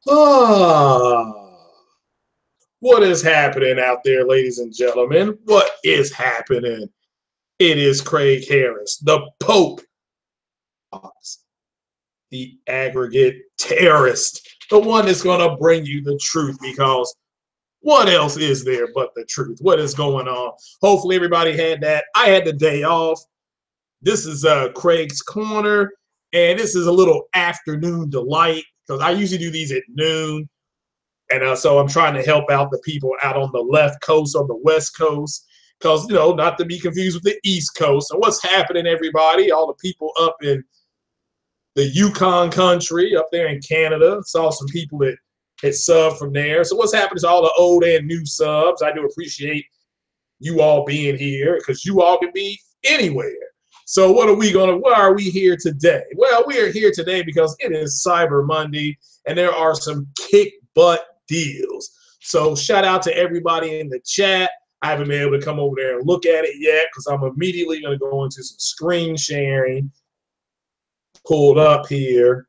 Ah, what is happening out there, ladies and gentlemen? What is happening? It is Craig Harris, the Pope, the aggregate terrorist, the one that's going to bring you the truth because what else is there but the truth? What is going on? Hopefully, everybody had that. I had the day off. This is Craig's Corner, and this is a little afternoon delight because I usually do these at noon. And so I'm trying to help out the people out on the left coast, on the west coast, because, not to be confused with the east coast. So what's happening, everybody? All the people up in the Yukon country, up there in Canada. Saw some people that had subbed from there. So what's happening to all the old and new subs? I do appreciate you all being here because you all can be anywhere. So why are we here today? Well, we are here today because it is Cyber Monday and there are some kick butt deals. So shout out to everybody in the chat. I haven't been able to come over there and look at it yet because I'm immediately going to go into some screen sharing. Pulled up here.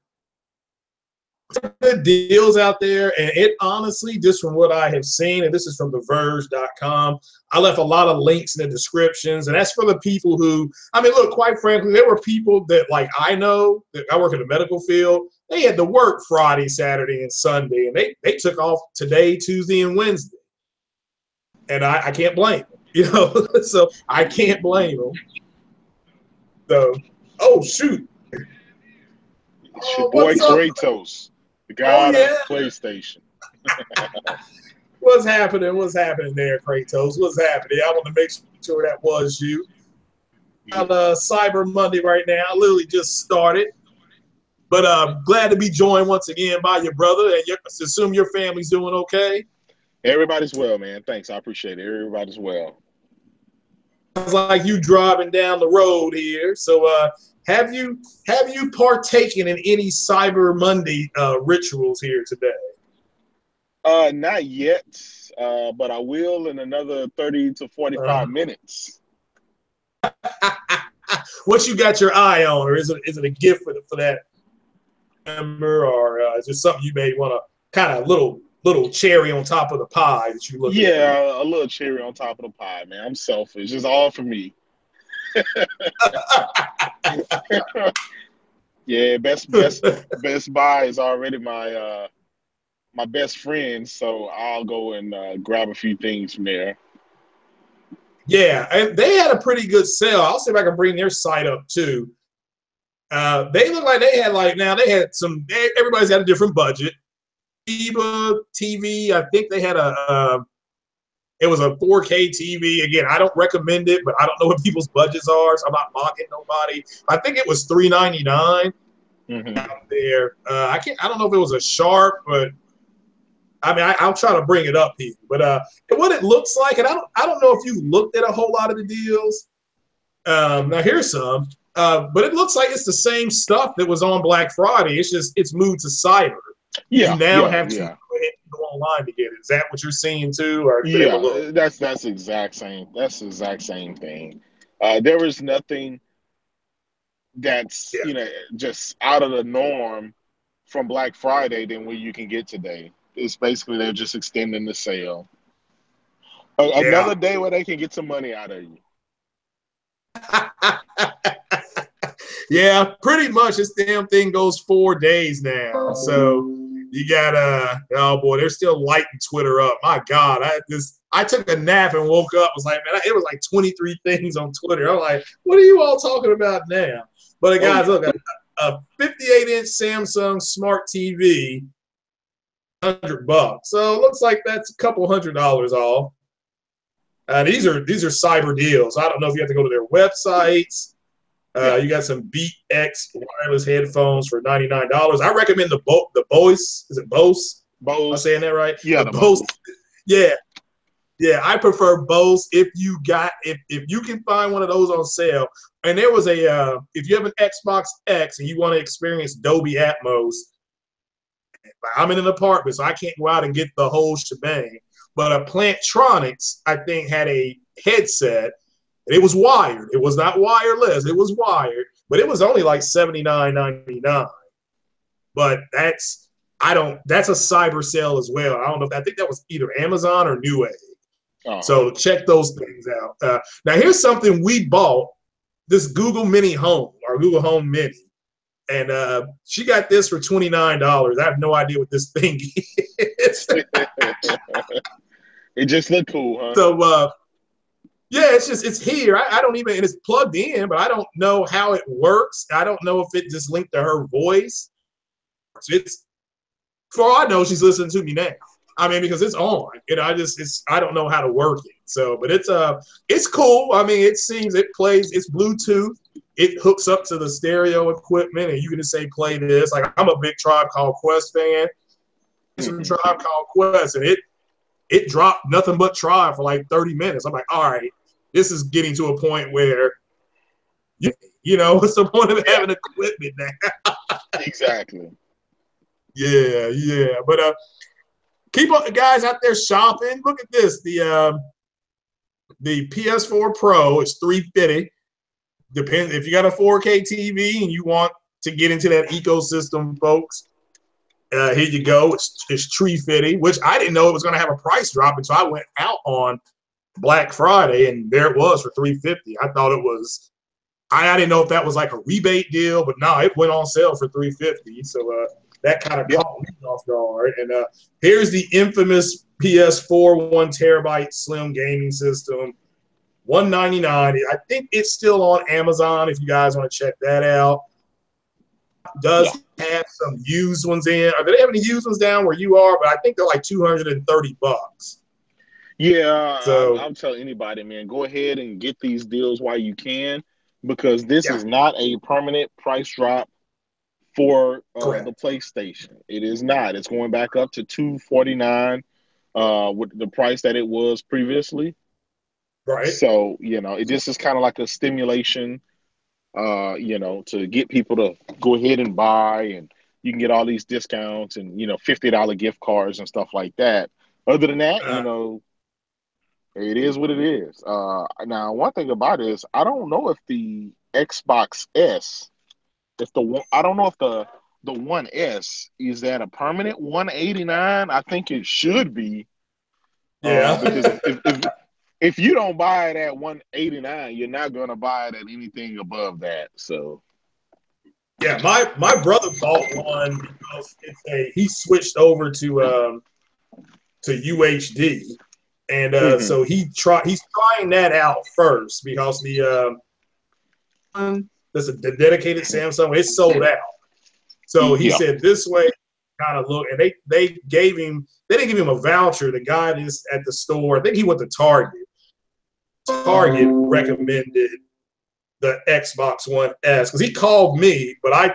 The deals out there, and it honestly, just from what I have seen, and this is from TheVerge.com, I left a lot of links in the descriptions, and that's for the people who, look, quite frankly, there were people that, like, I know, that I work in the medical field, they had to work Friday, Saturday, and Sunday, and they took off today, Tuesday, and Wednesday, and I can't blame them, so I can't blame them. So, oh, shoot. It's your boy Kratos, the god of PlayStation. What's happening? What's happening there, Kratos? What's happening? I want to make sure that was you. On Cyber Monday right now. I literally just started. But glad to be joined once again by your brother. And I assume your family's doing okay? Everybody's well, man. Thanks. I appreciate it. Everybody's well. Sounds like you driving down the road here. So have you partaken in any Cyber Monday rituals here today? Not yet, but I will in another 30 to 45 minutes. What you got your eye on, or is it a gift for that member, or is it something you may want to kind of little cherry on top of the pie that you look at? Yeah, a little cherry on top of the pie, man. I'm selfish. It's all for me. Yeah, Best Buy is already my my best friend, so I'll go and grab a few things from there. Yeah, and they had a pretty good sale. I'll see if I can bring their site up too. They look like they had some. Everybody's got a different budget. TV, I think they had it was a 4K TV. Again, I don't recommend it, but I don't know what people's budgets are, so I'm not mocking nobody. I think it was $399 out there. I don't know if it was a Sharp, but I'll try to bring it up here. But what it looks like, and I don't know if you've looked at a whole lot of the deals. Now here's some, but it looks like it's the same stuff that was on Black Friday. It's moved to Cyber. Yeah, you now have to go ahead and go online to get it. Is that what you're seeing too? Or yeah, that's the exact same. That's the exact same thing. There was nothing that's just out of the norm from Black Friday than what you can get today. It's basically they're just extending the sale. Another day where they can get some money out of you. Yeah, pretty much. This damn thing goes 4 days now. So you got oh boy, they're still lighting Twitter up. My God, I took a nap and woke up. Was like, man, it was like 23 things on Twitter. I'm like, what are you all talking about now? But guys, look, a 58-inch Samsung Smart TV, $100. So it looks like that's a couple $100 off. These are cyber deals. I don't know if you have to go to their websites. You got some Beat X wireless headphones for $99. I recommend the Bose. Is it Bose? Bose. I'm saying that right? Yeah, the Bose. Yeah. I prefer Bose. If you can find one of those on sale, and there was if you have an Xbox X and you want to experience Dolby Atmos, I'm in an apartment, so I can't go out and get the whole shebang. But Plantronics, I think, had a headset. It was wired. It was not wireless. It was wired, but it was only like $79.99. But that's That's a cyber sale as well. I don't know. I think that was either Amazon or Newegg. So check those things out. Now here's something we bought, this Google Mini Home, or Google Home Mini. And she got this for $29. I have no idea what this thing is. It just looked cool, huh? So yeah, it's here. I don't even, and it's plugged in, but I don't know how it works. I don't know if it just linked to her voice. So it's, for all I know, she's listening to me now. I mean, because it's on. I don't know how to work it. So, but it's cool. I mean, it plays, it's Bluetooth. It hooks up to the stereo equipment, and you can just say, play this. Like, I'm a big Tribe Called Quest fan. Some Tribe Called Quest, and it dropped nothing but Tribe for like 30 minutes. I'm like, all right, this is getting to a point where, you know, what's the point of having equipment now? Exactly. Yeah. But keep on, guys out there shopping. Look at this. The PS4 Pro is $350. Depends if you got a 4K TV and you want to get into that ecosystem, folks. Here you go. It's $350, which I didn't know it was going to have a price drop until I went out on Black Friday, and there it was for $350. I thought it was. I didn't know if that was like a rebate deal, but no, it went on sale for $350. So that kind of caught me off guard. And here's the infamous PS4 1 terabyte slim gaming system, $199. I think it's still on Amazon if you guys want to check that out. Does have some used ones in. Are they having any used ones down where you are? But I think they're like $230. Yeah, so I'll tell anybody, man, go ahead and get these deals while you can, because this is not a permanent price drop for the PlayStation. It is not. It's going back up to $249 with the price that it was previously. Right. So, you know, it just is kind of like a stimulation, you know, to get people to go ahead and buy, and you can get all these discounts and, you know, $50 gift cards and stuff like that. Other than that, you know, it is what it is. Now, one thing about it is I don't know if the Xbox S, I don't know if the One S is that a permanent $189. I think it should be. Yeah. Because if you don't buy it at $189, you're not going to buy it at anything above that. So. Yeah, my brother bought one because he switched over to UHD, and so he's trying that out first because the dedicated Samsung, it's sold out. So he said this way kind of look, and they didn't give him a voucher. The guy is at the store, I think he went to Target. Target recommended the Xbox One S because he called me, but I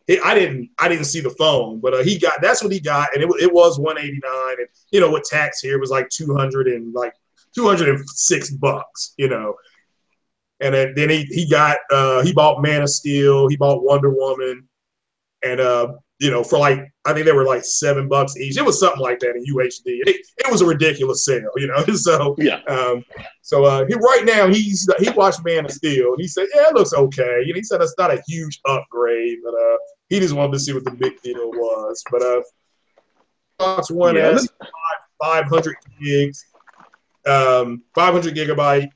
didn't see the phone, but that's what he got, and it was $189, and you know, with tax here it was like $206, you know, and then he bought Man of Steel, he bought Wonder Woman, and you know, for like I think they were like $7 each. It was something like that in UHD. It was a ridiculous sale, you know. So right now he watched Man of Steel and he said, yeah, it looks okay. And he said it's not a huge upgrade, but he just wanted to see what the big deal was. But Xbox One S, 500 gigs, 500 gigabyte,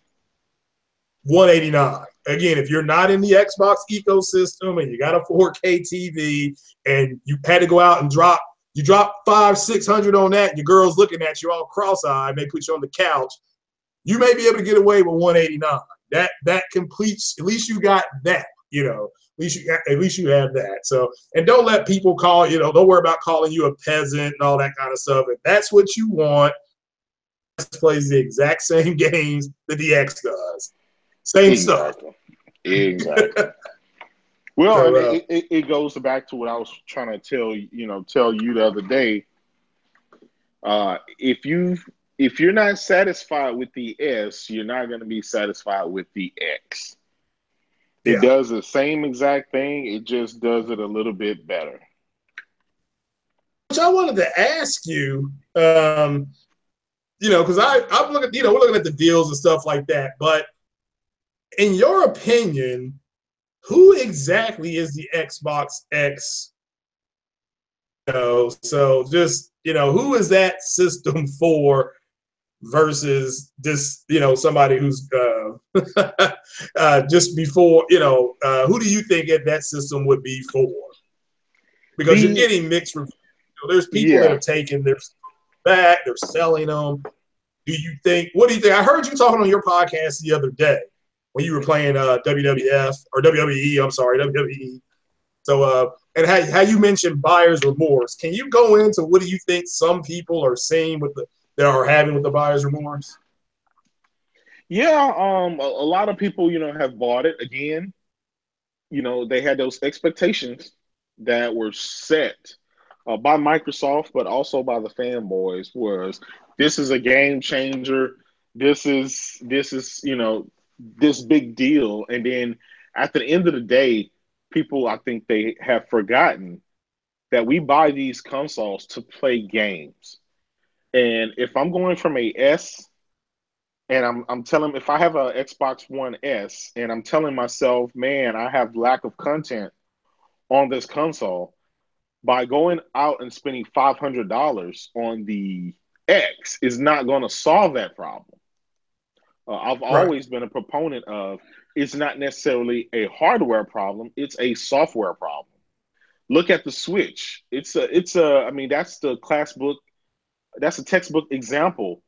$189. Again, if you're not in the Xbox ecosystem and you got a 4K TV and you had to go out and drop $500-600 on that, and your girl's looking at you all cross-eyed, and they put you on the couch, you may be able to get away with $189. That completes, at least you got that, you know. At least you have that. So, and don't let people call, you know, don't worry about calling you a peasant and all that kind of stuff. If that's what you want, it plays the exact same games that the X does. Same stuff. Exactly. Well, so, it goes back to what I was trying to tell you the other day. If you're not satisfied with the S, you're not going to be satisfied with the X. It does the same exact thing. It just does it a little bit better. Which I wanted to ask you, you know, because I'm looking, you know, we're looking at the deals and stuff like that, but in your opinion, who exactly is the Xbox X So just, who is that system for versus this, somebody who's just before, who do you think that system would be for? Because you're The getting mixed reviews. There's people that yeah, have taken their back, they're selling them. What do you think? I heard you talking on your podcast the other day when you were playing WWF or WWE, I'm sorry, WWE. So, and how you mentioned buyer's remorse. Can you go into what do you think some people are seeing that are having with the buyer's remorse? yeah. A lot of people, have bought it again. They had those expectations that were set by Microsoft, but also by the fanboys. Was this is a game changer? This is this big deal, and then at the end of the day, people I think they have forgotten that we buy these consoles to play games. And if I'm going from a S and I'm telling if I have a Xbox One S and I'm telling myself, man, I have lack of content on this console, by going out and spending $500 on the X is not going to solve that problem. I've Right. always been a proponent of it's not necessarily a hardware problem, it's a software problem. Look at the Switch. I mean, that's a textbook example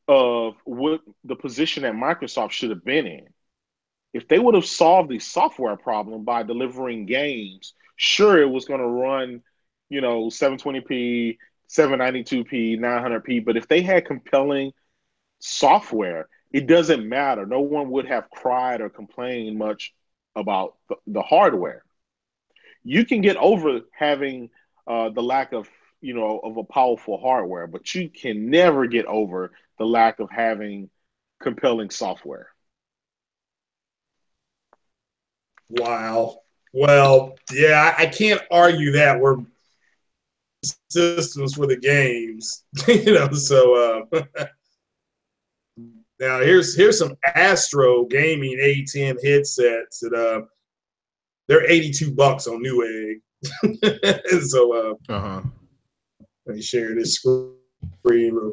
of what the position that Microsoft should have been in. If they would have solved the software problem by delivering games, sure, it was going to run, 720p, 792p, 900p. But if they had compelling software, it doesn't matter. No one would have cried or complained much about the hardware. You can get over having the lack of, of a powerful hardware, but you can never get over the lack of having compelling software. Wow. Well, yeah, I can't argue that we're systems for the games, So now here's some Astro Gaming A10 headsets that they're $82 on Newegg. So let me share this screen.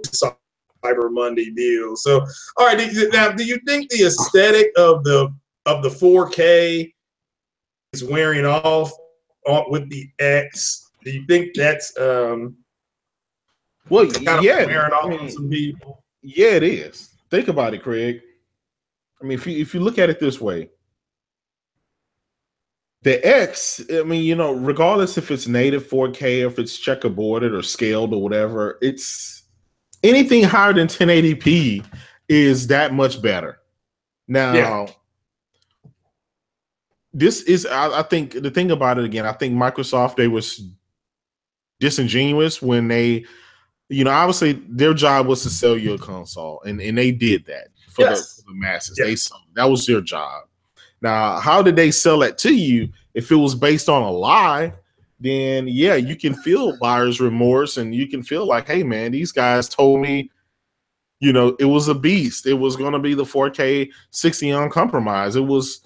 CyberMonday deal. So, all right. Now, do you think the aesthetic of the 4K is wearing off with the X? Do you think that's well, kind yeah, of wearing off on some people? Yeah, it is. Think about it, Craig. I mean, if you look at it this way, the X, I mean, regardless if it's native 4K, if it's checkerboarded or scaled or whatever, it's anything higher than 1080p is that much better. Now, Yeah. this is, I think, the thing about it again, I think Microsoft, they was disingenuous when they, obviously their job was to sell you a console, and they did that for the masses. Yes. That was their job. Now, how did they sell that to you? If it was based on a lie, then yeah, you can feel buyer's remorse and you can feel like, hey man, these guys told me, it was a beast. It was going to be the 4K 60 uncompromised. It was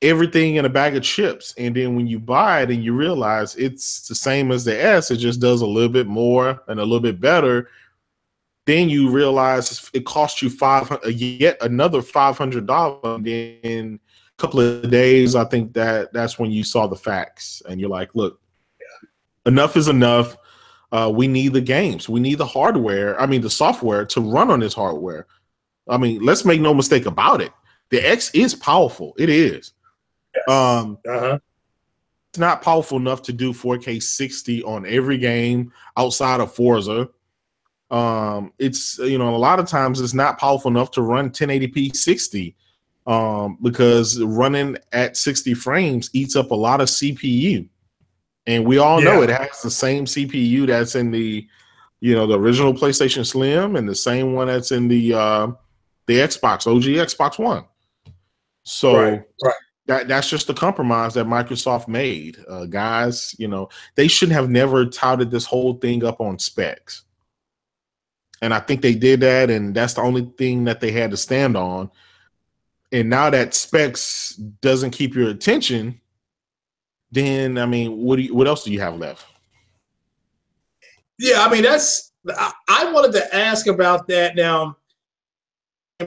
everything in a bag of chips. And then when you buy it and you realize it's the same as the S, it just does a little bit more and a little bit better. Then you realize it cost you yet another $500. Then a couple of days, I think that's when you saw the facts and you're like, look, enough is enough. We need the games. We need the hardware. I mean, the software to run on this hardware. I mean, let's make no mistake about it. The X is powerful. It is. Yes. It's not powerful enough to do 4K 60 on every game outside of Forza. It's, a lot of times it's not powerful enough to run 1080p 60 because running at 60 frames eats up a lot of CPU. And we all know it has the same CPU that's in the original PlayStation Slim and the same one that's in the Xbox, OG Xbox One. So that's just the compromise that Microsoft made. Guys, they should have never touted this whole thing up on specs. And I think they did that, and that's the only thing that they had to stand on. And now that specs doesn't keep your attention, then I mean, what else do you have left? Yeah, I mean, I wanted to ask about that now.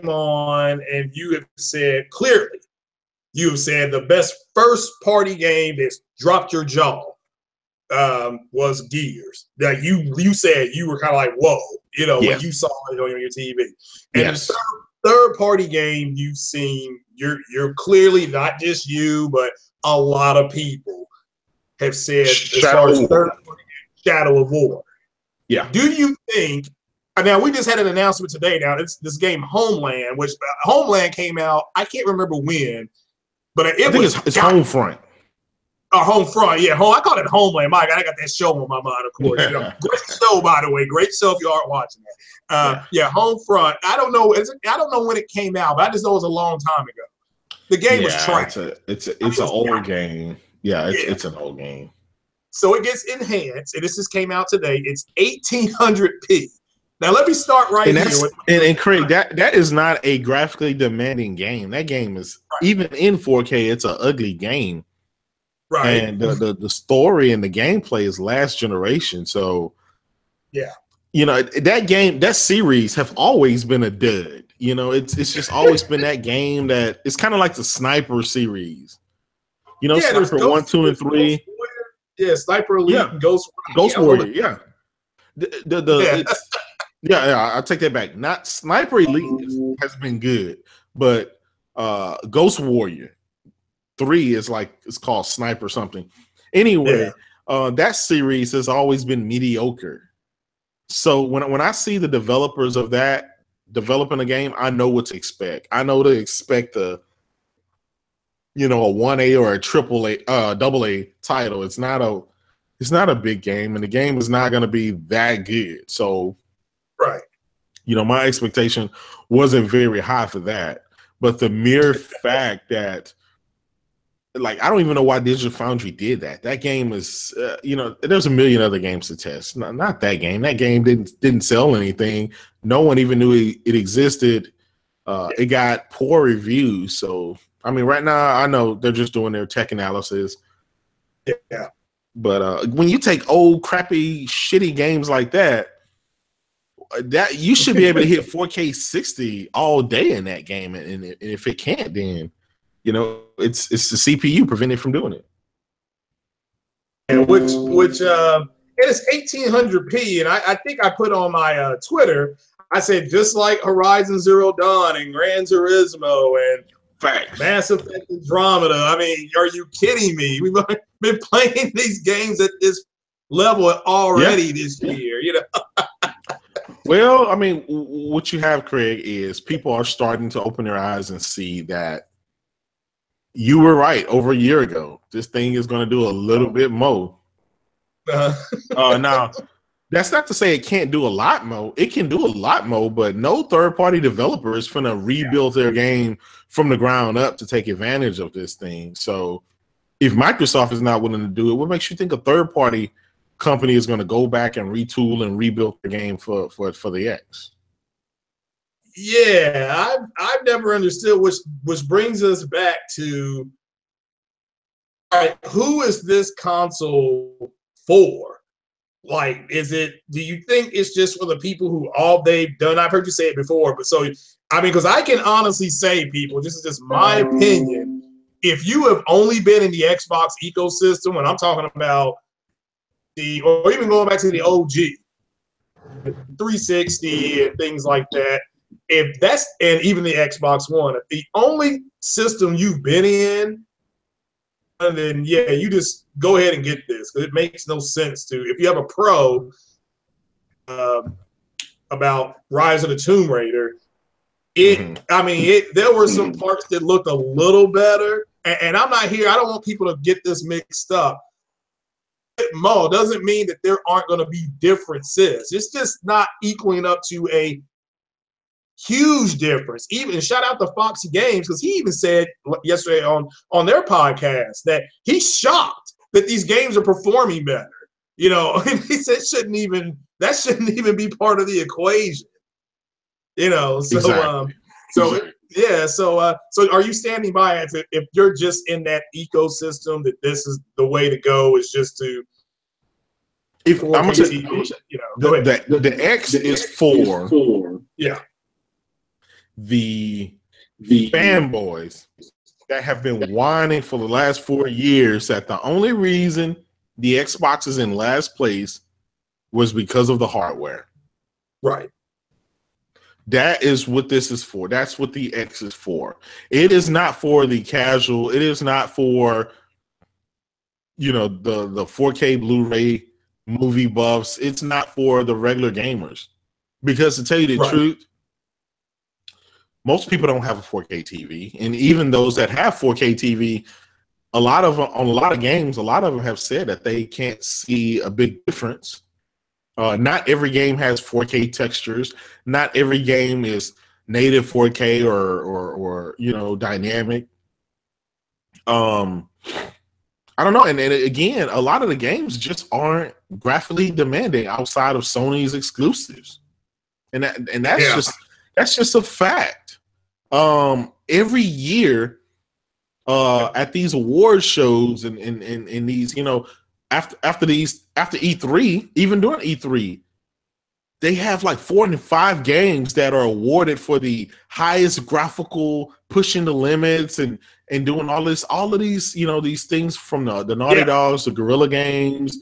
On, and you have said clearly, you have said the best first party game that's dropped your jaw was Gears. That you said you were kind of like, whoa, when you saw it on your TV. And Yes. the third party game you've seen, you're clearly not just you, but a lot of people have said Shadow of War. Yeah. Do you think? Now we just had an announcement today. Now it's this game Homeland, which Homeland came out. I can't remember when, but I think it's Homefront. Homefront, yeah. I call it Homeland. Mike, I got that show on my mind, of course. Great show, by the way. Great show if you aren't watching it. Homefront. I don't know. I don't know when it came out, but I just know it was a long time ago. The game was trash. It's an old game. Yeah, it's an old game. So it gets enhanced, and this just came out today. It's 1800p. Now let me start right here. And Craig, that is not a graphically demanding game. That game is even in 4K. It's an ugly game. Right. And the story and the gameplay is last generation. So yeah, that series have always been a dud. It's just always been that game that it's kind of like the Sniper series. Sniper 1, 2, and 3. Yeah, Sniper Elite and Ghost Warrior. Yeah. I'll take that back. Not Sniper Elite has been good, but Ghost Warrior 3 is it's called Sniper something. Anyway, that series has always been mediocre. So when I see the developers of that developing a game, I know what to expect. I know to expect a 1A or a AA title. It's not a big game, and the game is not going to be that good. So, right. My expectation wasn't very high for that. But the mere fact that, I don't even know why Digital Foundry did that. That game is, there's a million other games to test. Not that game. That game didn't sell anything. No one even knew it existed. It got poor reviews. So, right now, I know they're just doing their tech analysis. Yeah. But when you take old, crappy, shitty games like that you should be able to hit 4K 60 all day in that game. And if it can't, then it's the CPU preventing it from doing it. And which it is 1800p, and I think I put on my Twitter, I said just like Horizon Zero Dawn and Gran Turismo and Mass Effect Andromeda. Are you kidding me? We've been playing these games at this level already this year. Well, what you have, Craig, is people are starting to open their eyes and see that you were right over a year ago. This thing is going to do a little bit more. Now, that's not to say it can't do a lot more. It can do a lot more, but no third-party developer is going to rebuild their game from the ground up to take advantage of this thing. So if Microsoft is not willing to do it, what makes you think a third-party company is going to go back and retool and rebuild the game for the X? Yeah, I've never understood, which brings us back to, all right, who is this console for? Do you think it's just for the people who all they've done? I've heard you say it before, but because I can honestly say, people, this is just my opinion, if you have only been in the Xbox ecosystem, when I'm talking about or even going back to the OG, 360 and things like that, and even the Xbox One, if the only system you've been in, then you just go ahead and get this, because it makes no sense if you have a pro about Rise of the Tomb Raider. There were some parts that looked a little better, and I'm not here. I don't want people to get this mixed up. More doesn't mean that there aren't going to be differences. It's just not equaling up to a huge difference. Even shout out to Foxy Games, because he even said yesterday on their podcast that he's shocked that these games are performing better. And he said that shouldn't even be part of the equation. Exactly. So are you standing by it if you're just in that ecosystem that this is the way to go, is just to Go ahead. The X is for the fanboys that have been whining for the last 4 years that the only reason the Xbox is in last place was because of the hardware. Right. That is what this is for. That's what the X is for. It is not for the casual. It is not for, you know, the 4K Blu-ray movie buffs. It's not for the regular gamers. Because to tell you the truth, most people don't have a 4K TV. And even those that have 4K TV, a lot of games, a lot of them have said that they can't see a big difference. Not every game has 4K textures. Not every game is native 4K or you know, dynamic. I don't know. And again, a lot of the games just aren't graphically demanding outside of Sony's exclusives. And that's just a fact. Every year at these award shows and these, you know, after E3, even during E3, they have like 4 and 5 games that are awarded for the highest graphical, pushing the limits and doing all of these, you know, these things from the Naughty Dogs, the Guerrilla Games.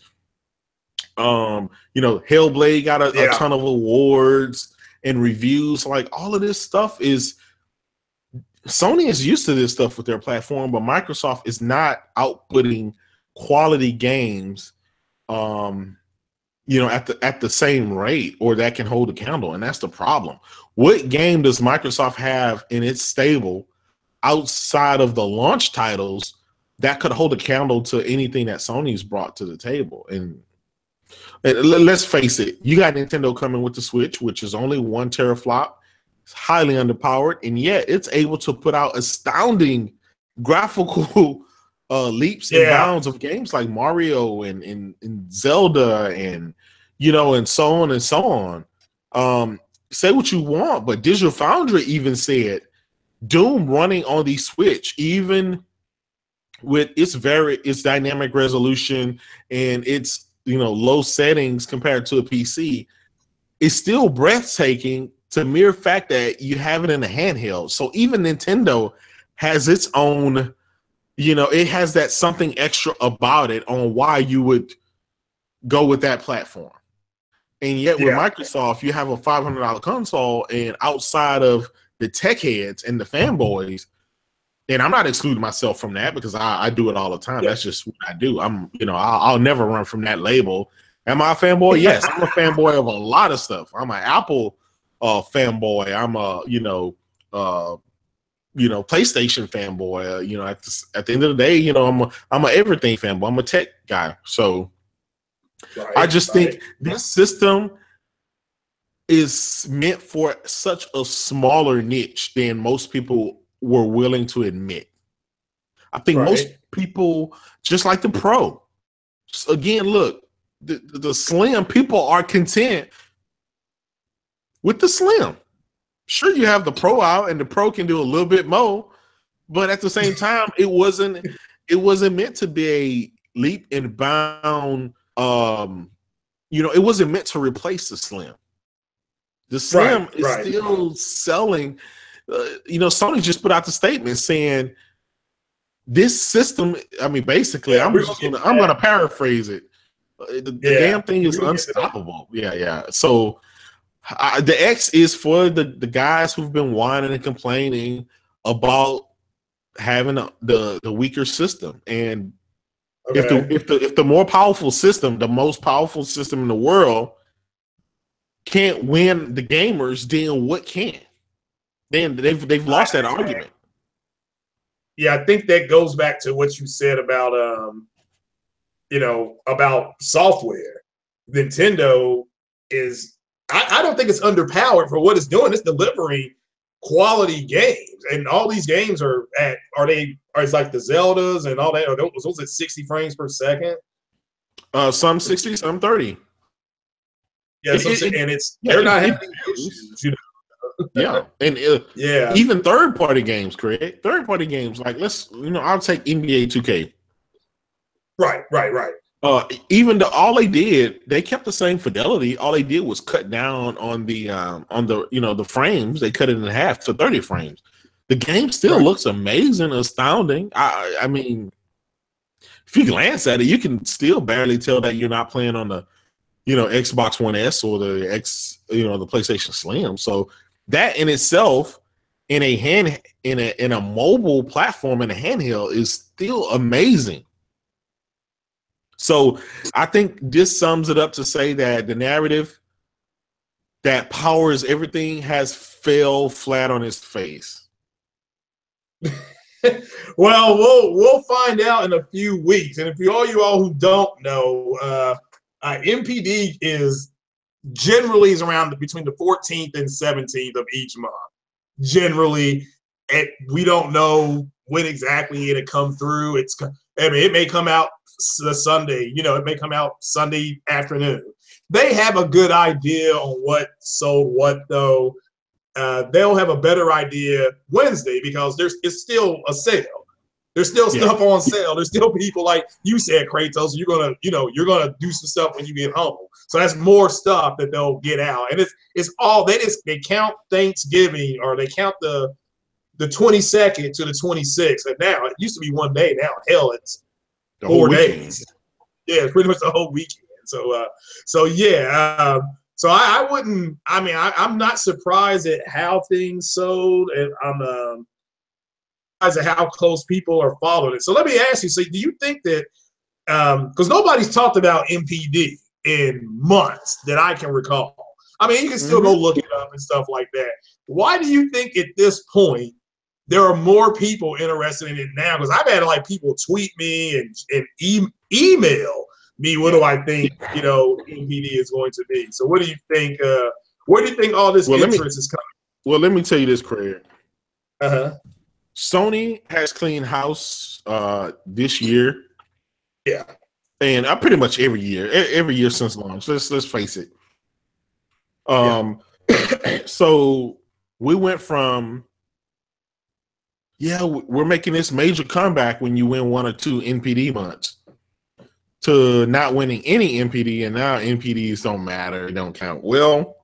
You know, Hellblade got a ton of awards and reviews. Like all of this stuff is, Sony is used to this stuff with their platform, but Microsoft is not outputting quality games, you know, at the same rate or that can hold a candle, and that's the problem. What game does Microsoft have in its stable outside of the launch titles that could hold a candle to anything that Sony's brought to the table? And let's face it, you got Nintendo coming with the Switch, which is only 1 teraflop. It's highly underpowered, and yet it's able to put out astounding graphical leaps and bounds of games like Mario and Zelda and, you know, and so on and so on. Say what you want, but Digital Foundry even said Doom running on the Switch, even with its dynamic resolution and its, you know, low settings compared to a PC, is still breathtaking to mere fact that you have it in a handheld. So even Nintendo has its own, you know, it has that something extra about it on why you would go with that platform. And yet with Microsoft, you have a $500 console, and outside of the tech heads and the fanboys, and I'm not excluding myself from that because I do it all the time. That's just what I do. I'll never run from that label. Am I a fanboy? Yes, I'm a fanboy of a lot of stuff. I'm an Apple fanboy. I'm a, PlayStation fanboy. At the end of the day, you know, I'm a everything fanboy. I'm a tech guy. So I just think this system is meant for such a smaller niche than most people were willing to admit. I think most people, just like the Pro, again, look, the Slim, people are content with the Slim. Sure, you have the Pro out, and the Pro can do a little bit more, but at the same time, it wasn't meant to be a leap and bound. It wasn't meant to replace the Slim. The Slim is still selling. Sony just put out the statement saying this system. I mean, basically, I'm gonna paraphrase it. The damn thing is unstoppable. Yeah. So the X is for the guys who've been whining and complaining about having the weaker system. And if the more powerful system, the most powerful system in the world, can't win the gamers, then what can? Then they've lost that argument. Yeah, I think that goes back to what you said about about software. Nintendo is, I don't think it's underpowered for what it's doing. It's delivering quality games, and all these games are it's like the Zeldas and all that. Are those at 60 frames per second? Some 60, some 30. Yeah, they're not having issues, you know. Yeah, and even third-party games, like I'll take NBA 2K. Right. Even the all they kept the same fidelity. All they did was cut down on the the frames. They cut it in half to 30 frames. The game still looks amazing, astounding. I mean, if you glance at it, you can still barely tell that you're not playing on the Xbox One S or the the PlayStation Slim. So that in itself, in a mobile platform in a handheld, is still amazing. So I think this sums it up to say that the narrative that powers everything has fell flat on its face. Well, we'll find out in a few weeks. And if all you all who don't know, MPD is generally around between the 14th and 17th of each month. Generally, we don't know when exactly it'll come through. It may come out the Sunday, it may come out Sunday afternoon. They have a good idea on what sold what, though. They'll have a better idea Wednesday because it's still a sale. There's still stuff on sale. There's still people, like you said, Kratos. You're gonna do some stuff when you get home. So that's more stuff that they'll get out, and it's all they count Thanksgiving, or they count the 22nd to the 26th. And now it used to be one day. Now hell, it's 4 days. Yeah, it's pretty much the whole weekend. So yeah. So I wouldn't. I mean, I'm not surprised at how things sold, and I'm surprised at how close people are following it. So let me ask you. So do you think that because nobody's talked about MPD in months that I can recall? I mean, you can still go look it up and stuff like that. Why do you think at this point there are more people interested in it now? Because I've had people tweet me and email me, what do I think, MPD is going to be? So what do you think, where do you think all this interest is coming? Well, let me tell you this, Craig. Sony has cleaned house this year. Yeah. And pretty much every year since launch. Let's face it. So we went from, we're making this major comeback when you win 1 or 2 NPD months, to not winning any NPD, and now NPDs don't matter, they don't count. Well,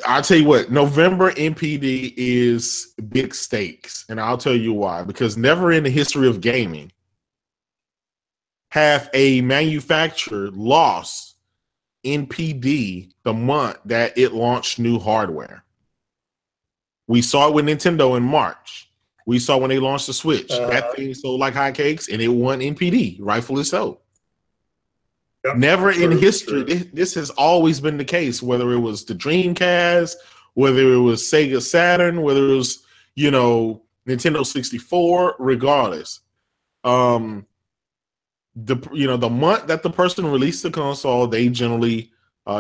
I'll tell you what, November NPD is big stakes, and I'll tell you why. Because never in the history of gaming have a manufacturer lost NPD the month that it launched new hardware. We saw it with Nintendo in March. We saw when they launched the Switch. That thing sold like hotcakes, and it won NPD, rightfully so. Yep, never in history, this has always been the case, whether it was the Dreamcast, whether it was Sega Saturn, whether it was, Nintendo 64, regardless. The month that the person released the console, they generally,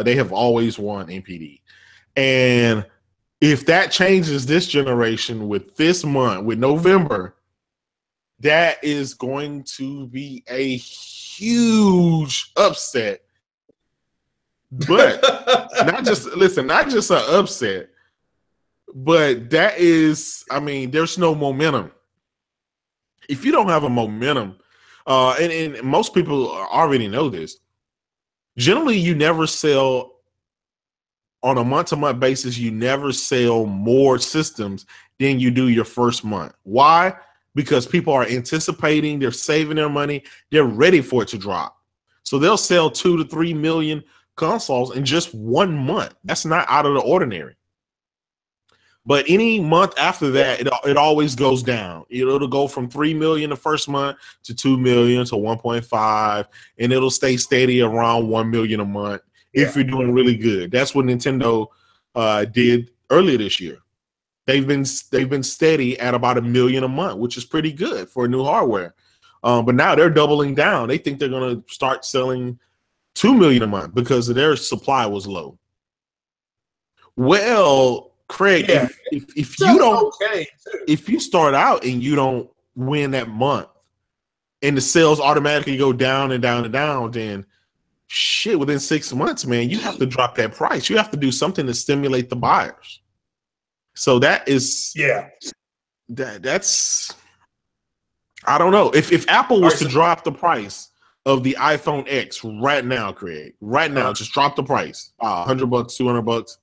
they have always won NPD. And if that changes this generation with this month, with November, that is going to be a huge upset. But not just an upset, but that is, there's no momentum. If you don't have a momentum, and most people already know this, generally you never sell on a month-to-month basis, you never sell more systems than you do your first month. Why? Because people are anticipating, they're saving their money, they're ready for it to drop. So they'll sell 2 to 3 million consoles in just 1 month. That's not out of the ordinary. But any month after that, it always goes down. It'll go from 3 million the first month to 2 million to 1.5, and it'll stay steady around 1 million a month. If you're doing really good. That's what Nintendo did earlier this year. They've been steady at about 1 million a month, which is pretty good for new hardware. But now they're doubling down. They think they're going to start selling 2 million a month because their supply was low. Well, Craig, if you don't, if you start out and you don't win that month, and the sales automatically go down and down and down, then shit, within 6 months, man, you have to drop that price. You have to do something to stimulate the buyers. So that is, that's I don't know. If Apple was Right, to drop the price of the iPhone X right now, Craig, right now, just drop the price, $100, $200,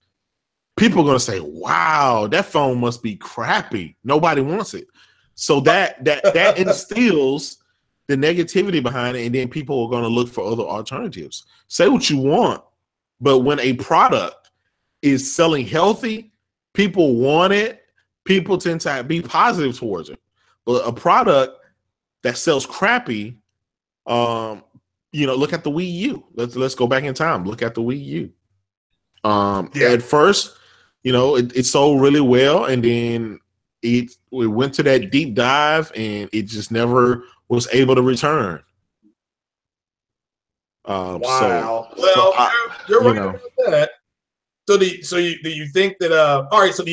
people are gonna say, "Wow, that phone must be crappy. Nobody wants it." So that instills the negativity behind it, and then people are gonna look for other alternatives. Say what you want, but when a product is selling healthy, people want it. People tend to be positive towards it. But a product that sells crappy, look at the Wii U. Let's go back in time. Look at the Wii U. At first, it sold really well, and then it went to that deep dive, and it just never was able to return. Wow. You're right about that. So do you think that all right? So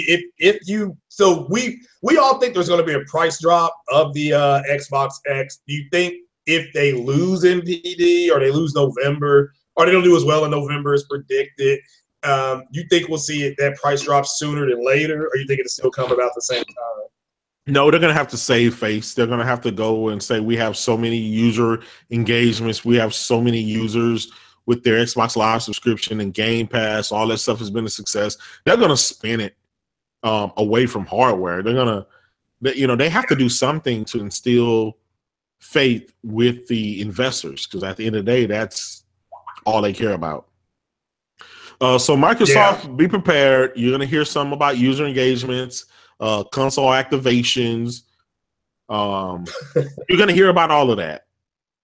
we all think there's going to be a price drop of the Xbox X. Do you think if they lose in PD or they lose November or they don't do as well in November as predicted, you think we'll see that price drop sooner than later, or you think it'll still come about the same time? No, they're going to have to save face. They're going to have to go and say, we have so many user engagements. We have so many users with their Xbox Live subscription and Game Pass. All that stuff has been a success. They're going to spin it away from hardware. They're going to, they have to do something to instill faith with the investors, because at the end of the day, that's all they care about. So Microsoft, be prepared. You're going to hear something about user engagements, console activations. You're going to hear about all of that.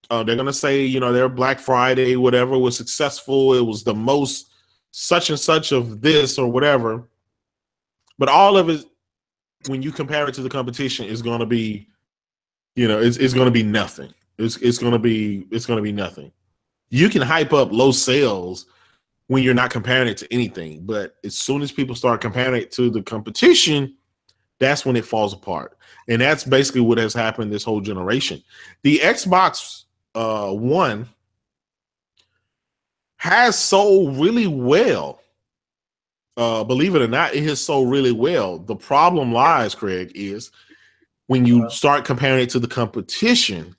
They're going to say, their Black Friday, whatever, was successful. It was the most such and such of this or whatever. But all of it, when you compare it to the competition, is going to be, it's going to be nothing. It's going to be nothing. You can hype up low sales when you're not comparing it to anything. But as soon as people start comparing it to the competition, that's when it falls apart. And that's basically what has happened this whole generation. The Xbox One has sold really well. Believe it or not, it has sold really well. The problem lies, Craig, is when you start comparing it to the competition,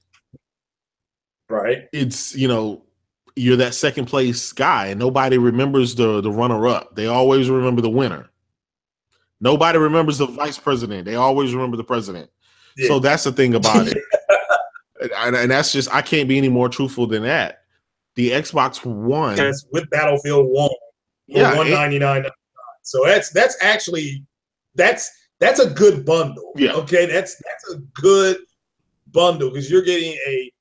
right? It's, you're that second place guy, and nobody remembers the runner-up. They always remember the winner. Nobody remembers the vice president. They always remember the president. Yeah. So that's the thing about it. And that's just, I can't be any more truthful than that. The Xbox One, that's with Battlefield 1 for $199.99. So that's actually a good bundle. Yeah. Okay, that's a good bundle because you're getting a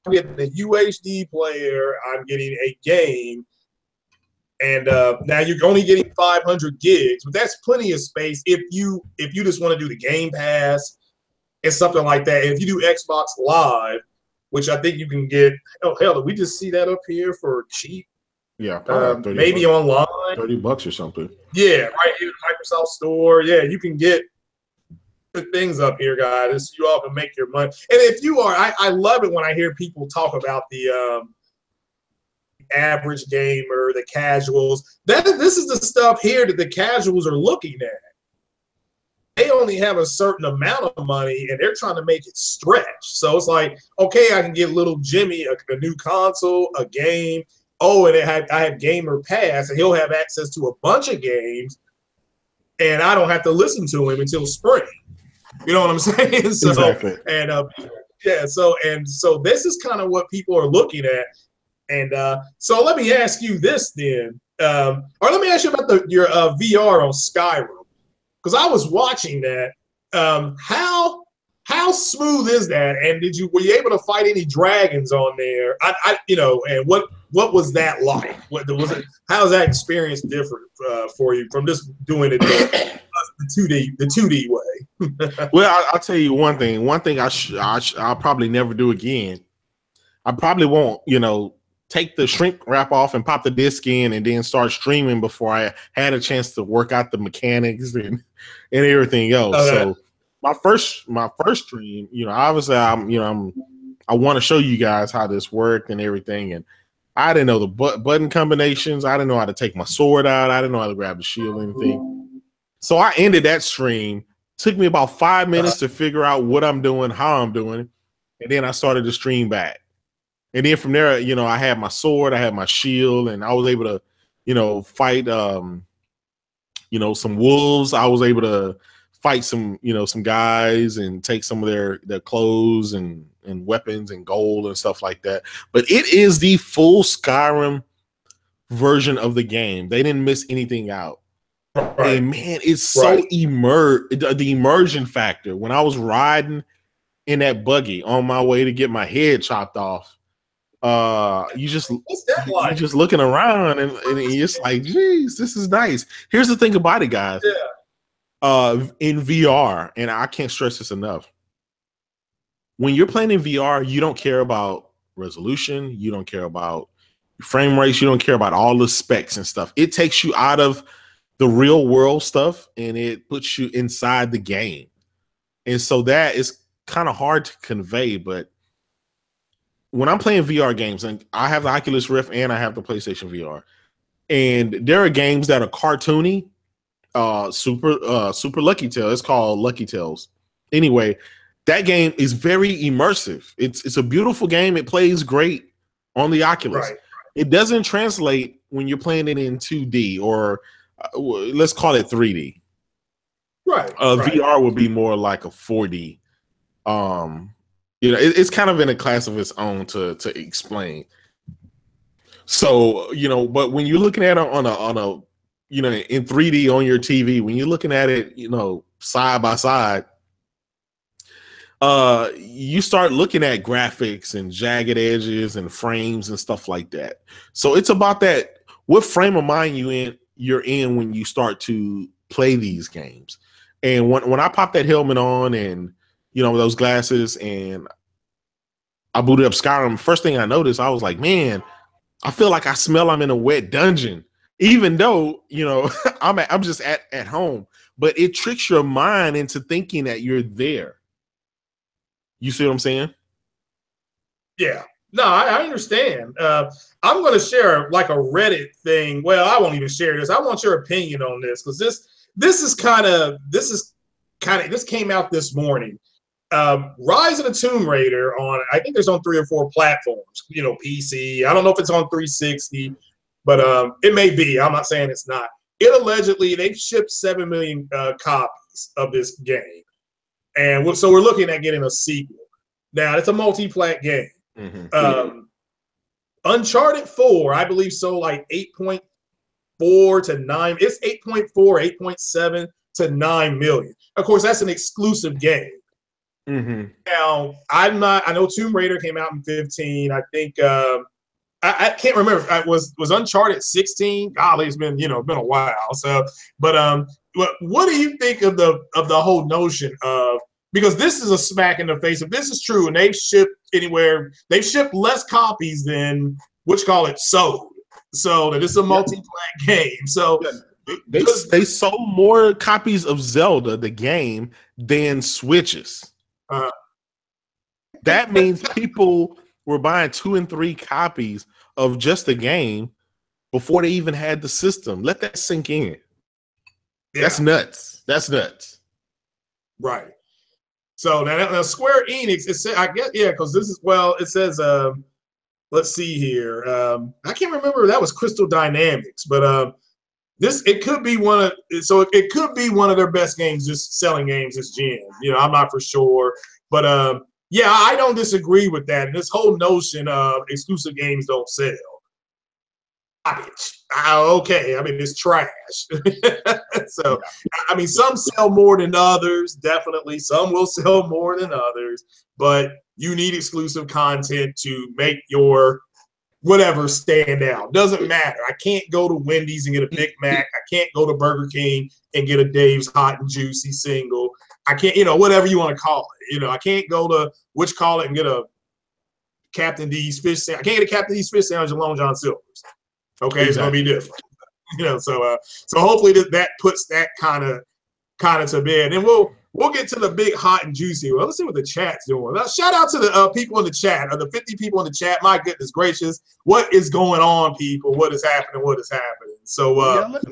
UHD player. I'm getting a game, and now you're only getting 500 gigs, but that's plenty of space if you just want to do the Game Pass and something like that. If you do Xbox Live, which I think you can get, did we just see that up here for cheap? Yeah, maybe online, $30 or something. Yeah, right here in the Microsoft Store. Yeah, you can get good things up here, guys. You all can make your money. And if you are, I love it when I hear people talk about the average gamer, the casuals. This is the stuff here that the casuals are looking at. They only have a certain amount of money, and they're trying to make it stretch. So it's like, okay, I can get little Jimmy a new console, a game. Oh, and I have Gamer Pass, and he'll have access to a bunch of games, and I don't have to listen to him until spring. You know what I'm saying? So, exactly. And so this is kind of what people are looking at. And so let me ask you this then, or let me ask you about your VR on Skyrim, because I was watching that. How smooth is that? And were you able to fight any dragons on there? And what was that like? What was it? How's that experience different for you from just doing it the 2D way? Well, I'll tell you one thing. One thing I'll probably never do again. I probably won't, take the shrink wrap off and pop the disc in and then start streaming before I had a chance to work out the mechanics and everything else. Okay. So my first stream, obviously I want to show you guys how this worked and everything. And I didn't know the button combinations. I didn't know how to take my sword out. I didn't know how to grab the shield or anything. So I ended that stream. Took me about 5 minutes to figure out what I'm doing, how I'm doing it. and then I started to stream back. And then from there, you know, I had my sword, I had my shield, and I was able to, you know, fight, you know, some wolves. I was able to fight some, you know, some guys and take some of their clothes and weapons and gold and stuff like that. But it is the full Skyrim version of the game. They didn't miss anything out. Right. And man, it's so the immersion factor. When I was riding in that buggy on my way to get my head chopped off, you just you're just looking around and you're just like, geez, this is nice. Here's the thing about it, guys. In VR, and I can't stress this enough. When you're playing in VR, you don't care about resolution, you don't care about frame rates, you don't care about all the specs and stuff. It takes you out of the real world stuff and it puts you inside the game. And so that is kind of hard to convey, but when I'm playing VR games, and I have the Oculus Rift and I have the PlayStation VR, and there are games that are cartoony, super Lucky Tales. It's called Lucky Tales. Anyway, that game is very immersive. It's a beautiful game. It plays great on the Oculus. Right. It doesn't translate when you're playing it in 2D or let's call it 3D. Right. VR would be more like a 4D. You know, it's kind of in a class of its own to explain. So, you know, but when you're looking at it on a you know, in 3D on your TV, when you're looking at it, you know, side by side, you start looking at graphics and jagged edges and frames and stuff like that. So it's about that, what frame of mind you're in when you start to play these games. And when I popped that helmet on and, you know, those glasses, and I booted up Skyrim, first thing I noticed, I was like, man, I feel like I smell I'm in a wet dungeon, even though, you know, I'm just at home. But it tricks your mind into thinking that you're there. You see what I'm saying? Yeah. No, I understand. I'm going to share like a Reddit thing. Well, I won't even share this. I want your opinion on this because this came out this morning. Rise of the Tomb Raider I think there's on 3 or 4 platforms, you know, PC. I don't know if it's on 360, but it may be. I'm not saying it's not. It allegedly, they've shipped 7 million copies of this game. And so we're looking at getting a sequel. Now, it's a multi-plat game. Mm-hmm. Uncharted 4, I believe so, like 8.4 to 9. It's 8.4, 8.7 to 9 million. Of course, that's an exclusive game. Mm-hmm. Now, I know Tomb Raider came out in 15. I think I can't remember. Was Uncharted 16? Golly, it's been a while. So, but what do you think of the whole notion of, because this is a smack in the face if this is true, and they've shipped less copies than sold. So that it's a multi-plat game. So they sold more copies of Zelda, the game, than Switches. That means people were buying 2 and 3 copies of just the game before they even had the system. Let that sink in. Yeah. That's nuts. Right. So now Square Enix, because it says, let's see here. I can't remember if that was Crystal Dynamics, but it could be one of their best games, just selling games this gen. You know, I'm not for sure, but I don't disagree with that. And this whole notion of exclusive games don't sell. Okay, I mean, it's trash. So, I mean, some sell more than others, definitely. Some will sell more than others, but you need exclusive content to make your whatever stand out. Doesn't matter. I can't go to Wendy's and get a Big Mac. I can't go to Burger King and get a Dave's Hot and Juicy single. I can't, whatever you want to call it. I can't go to and get a Captain D's fish sandwich. I can't get a Captain D's fish sandwich at Long John Silver's. Okay, exactly. It's gonna be different. So hopefully that puts that kind of to bed. And we'll get to the big hot and juicy. Well, let's see what the chat's doing. Now, shout out to the people in the chat, the 50 people in the chat. My goodness gracious, what is going on, people? What is happening? So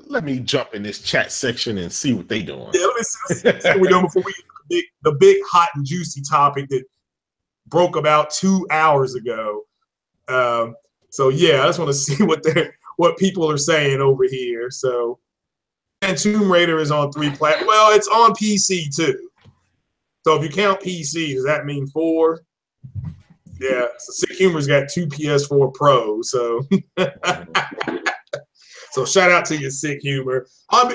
let me jump in this chat section and see what they doing. Yeah, let's see what we're doing before we get to the big hot and juicy topic that broke about 2 hours ago. So yeah, I just want to see what people are saying over here. So, and Tomb Raider is on 3 platforms. Well, it's on PC too. So if you count PC, does that mean 4? Yeah. So Sick Humor's got 2 PS4 Pros. So, so shout out to your Sick Humor.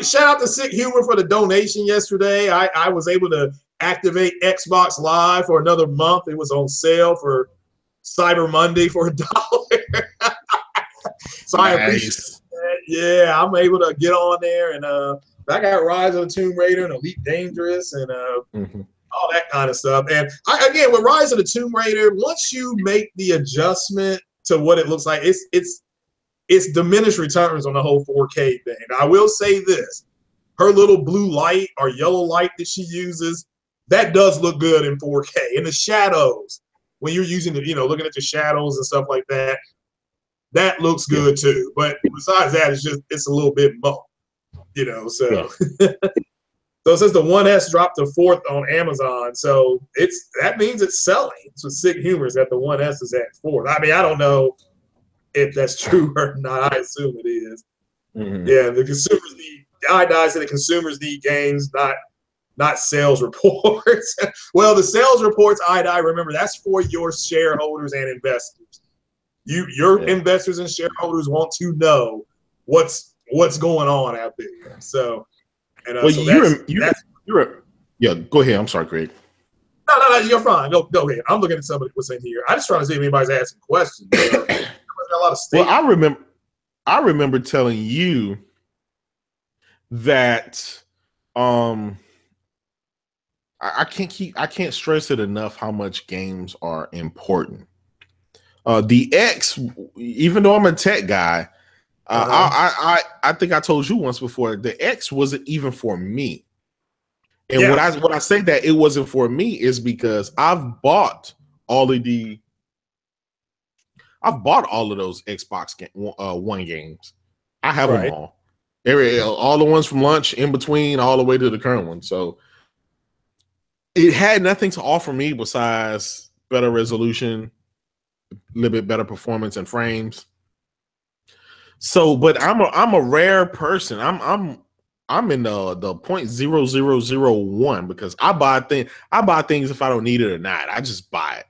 Shout out to Sick Humor for the donation yesterday. I was able to activate Xbox Live for another month. It was on sale for CyberMonday for $1. So nice. I appreciate that. Yeah, I'm able to get on there, and I got Rise of the Tomb Raider and Elite Dangerous and all that kind of stuff. And again, with Rise of the Tomb Raider, once you make the adjustment to what it looks like, it's diminished returns on the whole 4K thing. Now, I will say this: her little blue light or yellow light that she uses, that does look good in 4K. And the shadows, when you're using the, looking at the shadows and stuff like that, that looks good too. But besides that, it's a little bit much, so. Yeah. So since the 1S dropped to 4th on Amazon, so that means it's selling. So Sick Humor's that the 1S is at 4th. I mean, I don't know if that's true or not. I assume it is. Mm-hmm. Yeah, the consumers need. I said the consumers need games, not sales reports. Well, the sales reports, remember, that's for your shareholders and investors. Your investors and shareholders want to know what's going on out there. So, and well, so yeah. Go ahead. I'm sorry, Greg. No, you're fine. Go ahead. I'm looking at somebody what's in here. I'm just trying to see if anybody's asking questions. A lot of well, I remember telling you that I can't stress it enough how much games are important. The X, even though I'm a tech guy, I think I told you once before, the X wasn't even for me. And what I say that it wasn't for me is because I've bought all of those Xbox One games. I have them all. All the ones from launch, in between, all the way to the current one. So it had nothing to offer me besides better resolution, a little bit better performance and frames. So, but I'm a rare person. I'm in the 0.0001 because I buy things if I don't need it or not. I just buy it.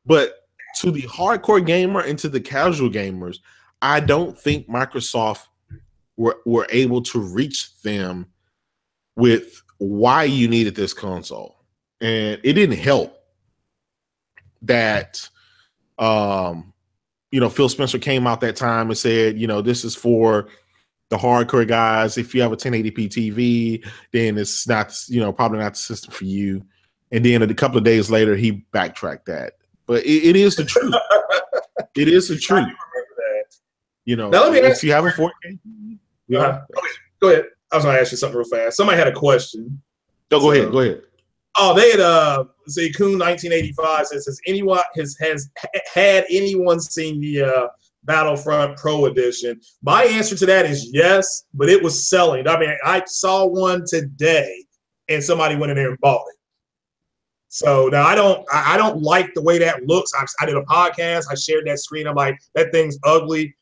But to the hardcore gamer and to the casual gamers, I don't think Microsoft were able to reach them with why you needed this console. And it didn't help that Phil Spencer came out that time and said, this is for the hardcore guys. If you have a 1080p TV, then it's not, probably not the system for you. And then a couple of days later, he backtracked that. But it is the truth. It is the truth. Now, let me if you have a 4K. Go ahead. I was going to ask you something real fast. Somebody had a question. No, go ahead. Go ahead. Oh, they had say Coon 1985 says, has had anyone seen the Battlefront Pro Edition? My answer to that is yes, but it was selling. I mean, I saw one today, and somebody went in there and bought it. So now I don't like the way that looks. I did a podcast. I shared that screen. I'm like, that thing's ugly.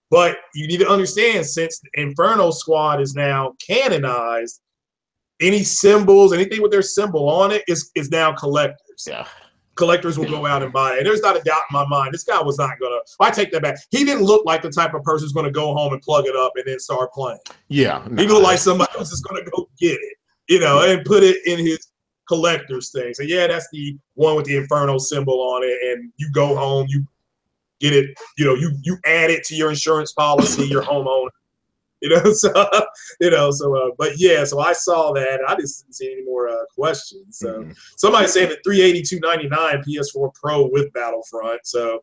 But you need to understand, since Inferno Squad is now canonized, any symbols, anything with their symbol on it is now collectors. Yeah. Collectors will go out and buy it. And there's not a doubt in my mind, this guy was not going to, I take that back. He didn't look like the type of person who's going to go home and plug it up and then start playing. Yeah. He looked like somebody who's just going to go get it, and put it in his collector's thing. So yeah, that's the one with the Inferno symbol on it. And you go home, you get it, you add it to your insurance policy, your homeowner. But yeah, so I saw that. I just didn't see any more questions. So somebody saying that $382.99 PS4 Pro with Battlefront. So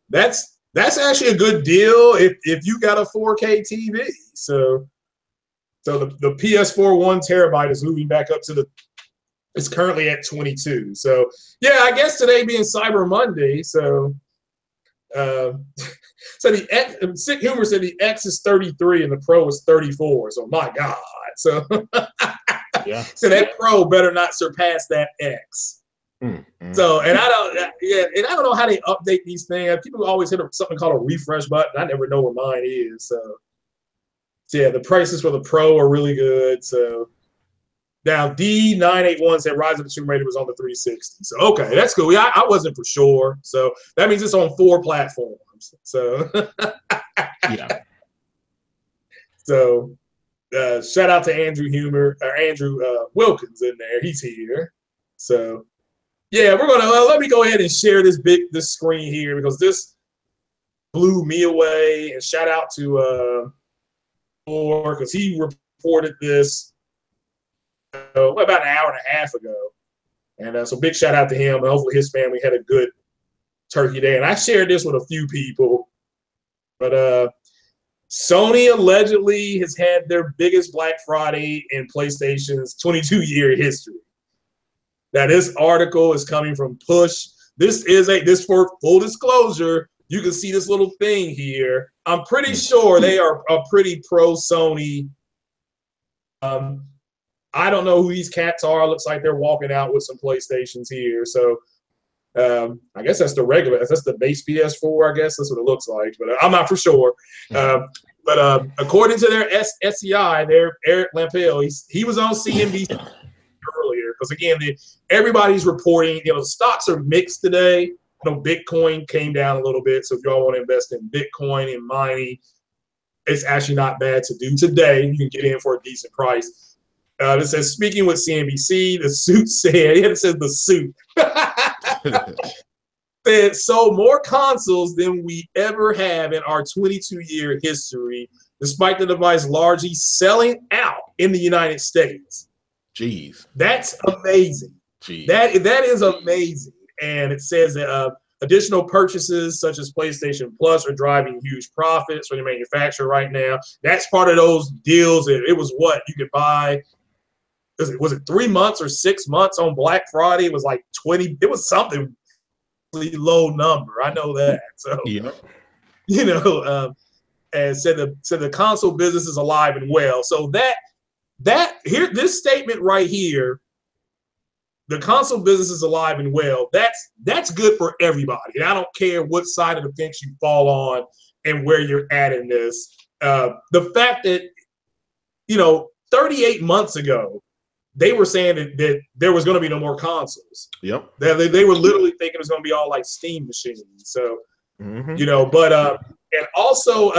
that's actually a good deal if you got a 4K TV. So the PS4 1 terabyte is moving back up to it's currently at 22. So yeah, I guess today being Cyber Monday, so. So the X, Sick Humor said the X is 33 and the Pro is 34. So my God. So yeah. So that Pro better not surpass that X. So, and and I don't know how they update these things. People always hit something called a refresh button. I never know where mine is. So yeah, the prices for the Pro are really good. So now D981 said Rise of the Tomb Raider was on the 360. So okay, that's cool. Yeah, I wasn't for sure. So that means it's on 4 platforms. So yeah. So shout out to Andrew Wilkins in there. He's here. So yeah, we're gonna let me go ahead and share this screen here because this blew me away. And shout out to because he reported this about an hour and a half ago. And so big shout out to him. And hopefully his family had a good Turkey Day. And I shared this with a few people. But Sony allegedly has had their biggest Black Friday in PlayStation's 22-year history. Now, this article is coming from Push. This for full disclosure, you can see this little thing here. I'm pretty sure they are a pretty pro Sony. I don't know who these cats are. Looks like they're walking out with some PlayStations here. So I guess that's that's the base PS4. I guess that's what it looks like, but I'm not for sure. But according to their SEI, their Eric Lampel, he was on CNBC earlier because again, everybody's reporting. The stocks are mixed today. Bitcoin came down a little bit, so if y'all want to invest in Bitcoin and mining, it's actually not bad to do today. You can get in for a decent price. It says, speaking with CNBC, the suit said, it says the suit. Said, sold more consoles than we ever have in our 22-year history, despite the device largely selling out in the United States. Jeez. That's amazing. Jeez. That is amazing. And it says that additional purchases such as PlayStation Plus are driving huge profits for the manufacturer right now. That's part of those deals. It was what you could buy. Was it 3 months or 6 months on Black Friday? It was like 20. It was something really low number. I know that. So, and said the console business is alive and well. So this statement right here, the console business is alive and well. That's good for everybody. And I don't care what side of the fence you fall on and where you're at in this. The fact that 38 months ago, they were saying that there was going to be no more consoles. Yep. They were literally thinking it was going to be all like Steam machines. So, but and also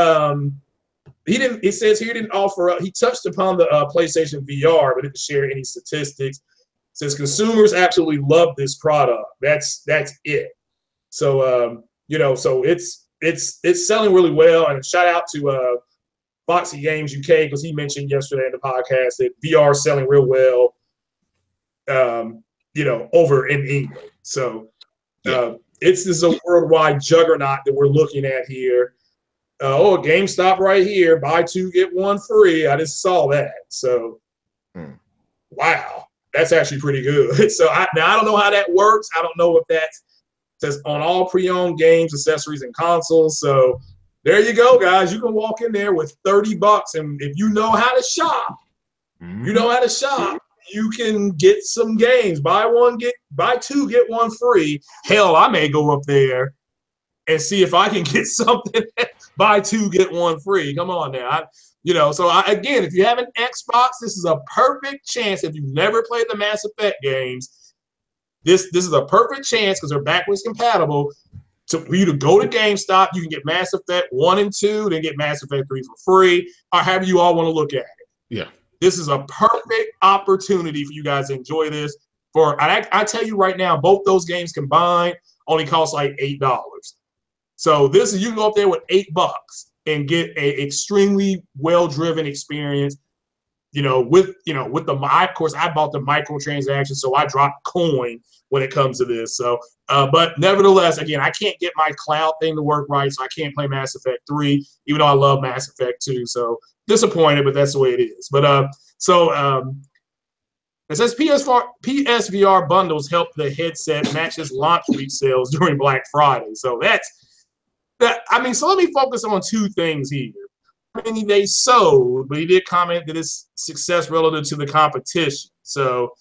he says here he didn't offer up. He touched upon the PlayStation VR, but didn't share any statistics. Says consumers absolutely love this product. That's it. So so it's selling really well. And shout out to Foxy Games UK because he mentioned yesterday in the podcast that VR is selling real well. Over in England. So it's this a worldwide juggernaut that we're looking at here. GameStop right here, buy 2 get 1 free. I just saw that. So wow. That's actually pretty good. So I don't know how that works. I don't know if that says on all pre-owned games, accessories, and consoles. So there you go, guys. You can walk in there with $30, and if you know how to shop, you can get some games. Buy 2 get 1 free. Hell, I may go up there and see if I can get something. Buy 2 get 1 free. Come on now. Again, if you have an Xbox, this is a perfect chance. If you've never played the Mass Effect games, this is a perfect chance because they're backwards compatible for you to go to GameStop. You can get Mass Effect 1 and 2, then get Mass Effect 3 for free, or however you all want to look at it. Yeah. This is a perfect opportunity for you guys to enjoy this. I tell you right now, both those games combined only cost like $8. So you can go up there with $8 and get a extremely well-driven experience. With of course I bought the microtransactions, so I dropped coin when it comes to this. So, but nevertheless, again, I can't get my cloud thing to work right, so I can't play Mass Effect 3, even though I love Mass Effect 2. So disappointed, but that's the way it is. But it says PSVR bundles help the headset match its launch week sales during Black Friday. So so let me focus on 2 things here. How many they sold, but he did comment that it's success relative to the competition. So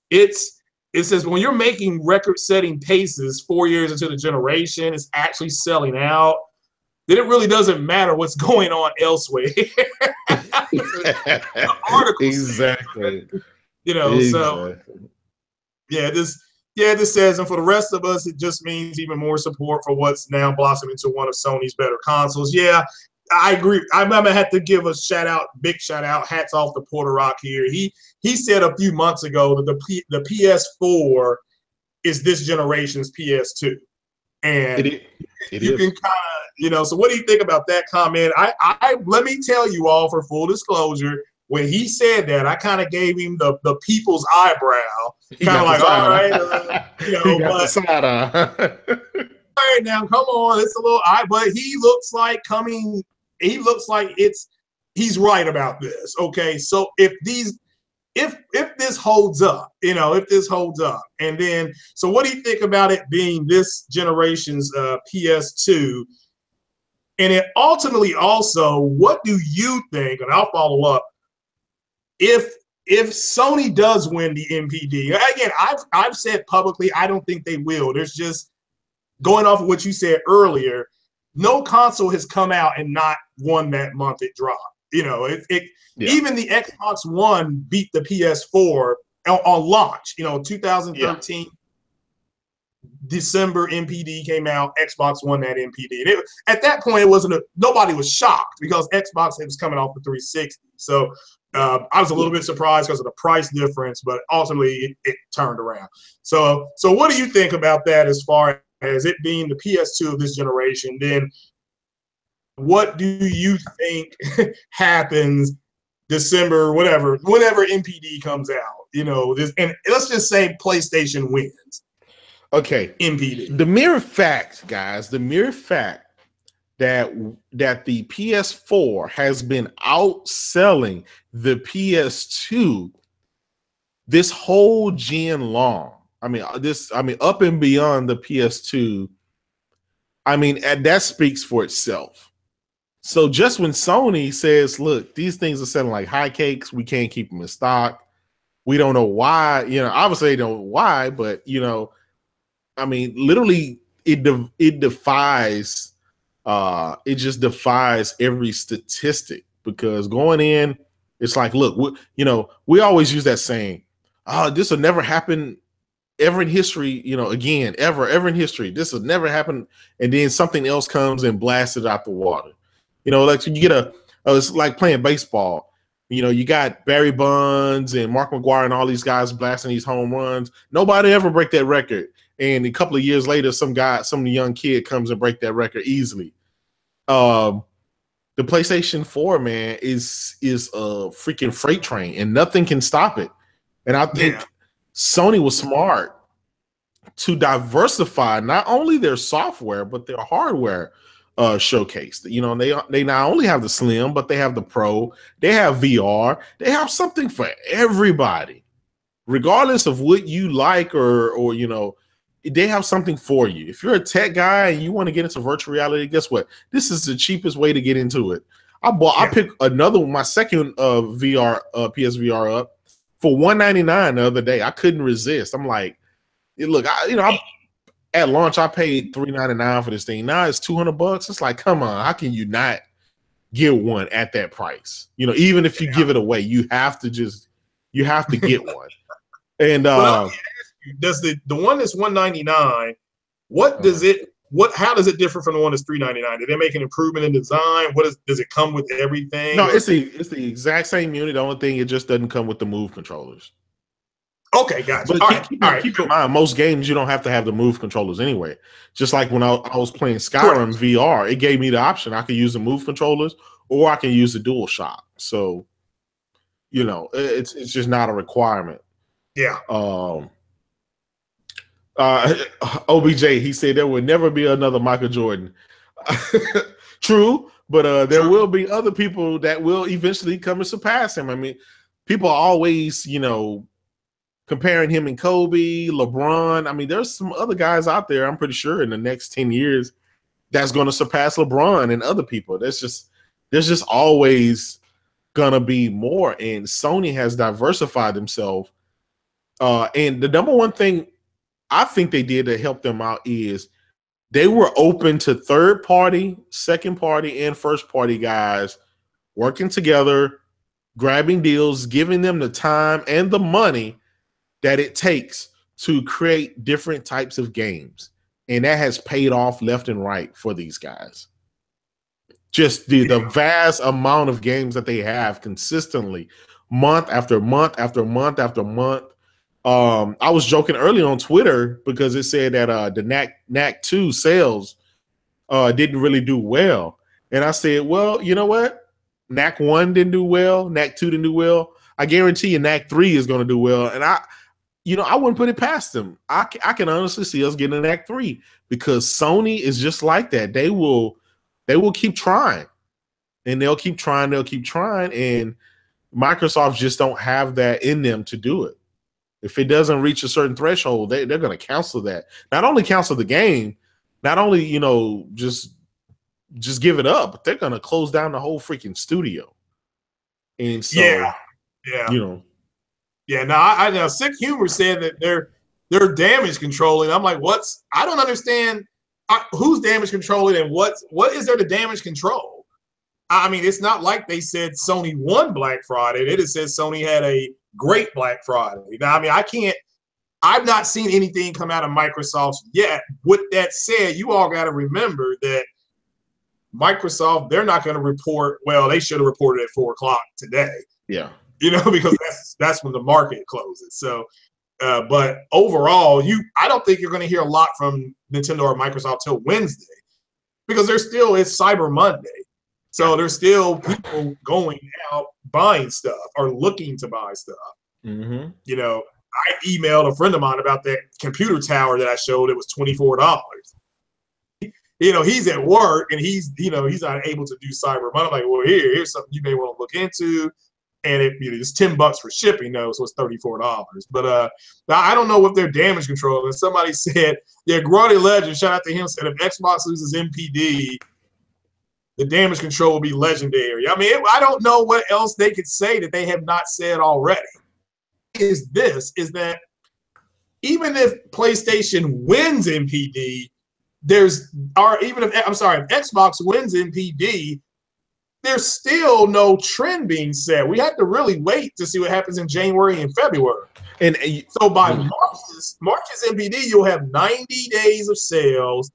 it's it says when you're making record-setting paces 4 years into the generation, it's actually selling out. Then it really doesn't matter what's going on elsewhere. Exactly. You know, so this says, and for the rest of us, it just means even more support for what's now blossomed into one of Sony's better consoles. Yeah, I agree. I'm gonna have to give a big shout out, hats off to Porter Rock here. He said a few months ago that the PS4 is this generation's PS2, and you can kind of, you know. So what do you think about that comment? I let me tell you all, for full disclosure, when he said that, I kind of gave him the people's eyebrow, kind of like, all right, you know, but all right, now come on, it's a little but he looks like he's right about this. Okay, so if this holds up, you know, if this holds up, and then so what do you think about it being this generation's PS2? And it ultimately also, what do you think? And I'll follow up. If Sony does win the MPD, again, I've said publicly, I don't think they will. There's just, going off of what you said earlier, no console has come out and not won that month it dropped. You know, even the Xbox One beat the PS4 on launch. You know, 2013 December MPD came out. Xbox won that MPD. At that point, it wasn't nobody was shocked because Xbox was coming off the 360. So I was a little bit surprised because of the price difference, but ultimately it turned around. So what do you think about that as far as it being the PS2 of this generation? Then what do you think happens December, whenever MPD comes out? You know, and let's just say PlayStation wins. Okay. MPD. The mere fact, guys, that the PS4 has been outselling the PS2 this whole gen long. I mean, up and beyond the PS2. I mean, that speaks for itself. So just when Sony says, look, these things are selling like hotcakes, we can't keep them in stock. We don't know why, you know, obviously they don't know why, but you know, I mean, literally it defies, it just defies every statistic, because going in, it's like, look, we always use that saying, oh, this will never happen ever in history, you know, again, ever in history. This will never happen. And then something else comes and blasts it out the water. You know, like, so you get it's like playing baseball. You know, you got Barry Bonds and Mark McGwire and all these guys blasting these home runs. Nobody ever break that record. And a couple of years later, some young kid comes and break that record easily. The PlayStation 4, man, is a freaking freight train, and nothing can stop it. And I think Sony was smart to diversify not only their software but their hardware showcase. You know, they not only have the Slim, but they have the Pro. They have VR. They have something for everybody, regardless of what you like or you know. They have something for you. If you're a tech guy and you want to get into virtual reality, guess what? This is the cheapest way to get into it. I picked my second VR PSVR up for $199 the other day. I couldn't resist. I'm like, look, at launch I paid $399 for this thing. Now it's $200. It's like, come on, how can you not get one at that price? You know, even if you give it away, you have to get one. And does the one that's $199, how does it differ from the one that's $399? Did they make an improvement in design? Does it come with everything? No, it's the exact same unit. The only thing, it just doesn't come with the Move controllers. Okay, gotcha. But keep in mind, most games you don't have to have the Move controllers anyway. Just like when I was playing Skyrim VR, it gave me the option. I could use the Move controllers or I can use the DualShock. So, you know, it's just not a requirement. Yeah. OBJ, he said there will never be another Michael Jordan. True, but there will be other people that will eventually come and surpass him. I mean, people are always, you know, comparing him and Kobe, LeBron. I mean, there's some other guys out there, I'm pretty sure, in the next 10 years that's going to surpass LeBron and other people. There's just always going to be more. And Sony has diversified themselves And the number one thing I think they did to help them out is they were open to third party, second party, and first party guys working together, grabbing deals, giving them the time and the money that it takes to create different types of games. And that has paid off left and right for these guys. Just the vast amount of games that they have consistently, month after month after month after month. I was joking earlier on Twitter because it said that the knack 2 sales didn't really do well. And I said, well, you know what? knack 1 didn't do well. knack 2 didn't do well. I guarantee you knack 3 is going to do well. And I wouldn't put it past them. I can honestly see us getting a knack 3 because Sony is just like that. They will keep trying. And they'll keep trying. And Microsoft just don't have that in them to do it. If it doesn't reach a certain threshold, they're going to cancel that. Not only cancel the game, not only, just give it up, but they're going to close down the whole freaking studio. And so, Yeah. Yeah, now I know Sick Humor said that they're damage controlling. I'm like, I don't understand who's damage controlling and what is there to damage control? I mean, it's not like they said Sony won Black Friday. They just said Sony had a great Black Friday. Now, I mean, I've not seen anything come out of Microsoft yet. With that said, you all got to remember that Microsoft, they're not going to report. Well, they should have reported at 4:00 today. Yeah. Because that's when the market closes. So, but overall, I don't think you're going to hear a lot from Nintendo or Microsoft till Wednesday because it's Cyber Monday. So there's still people going out buying stuff or looking to buy stuff. Mm-hmm. I emailed a friend of mine about that computer tower that I showed. It was $24. He's at work and he's not able to do Cyber Monday. I'm like, well, here's something you may want to look into. And it's $10 for shipping, though, so it's $34. But I don't know what their damage control. And somebody said, Grody Legend, shout out to him, said if Xbox loses MPD, the damage control will be legendary. I mean, I don't know what else they could say that they have not said already. Is that even if PlayStation wins MPD, if Xbox wins MPD, there's still no trend being set. We have to really wait to see what happens in January and February. And so by March's MPD, you'll have 90 days of sales,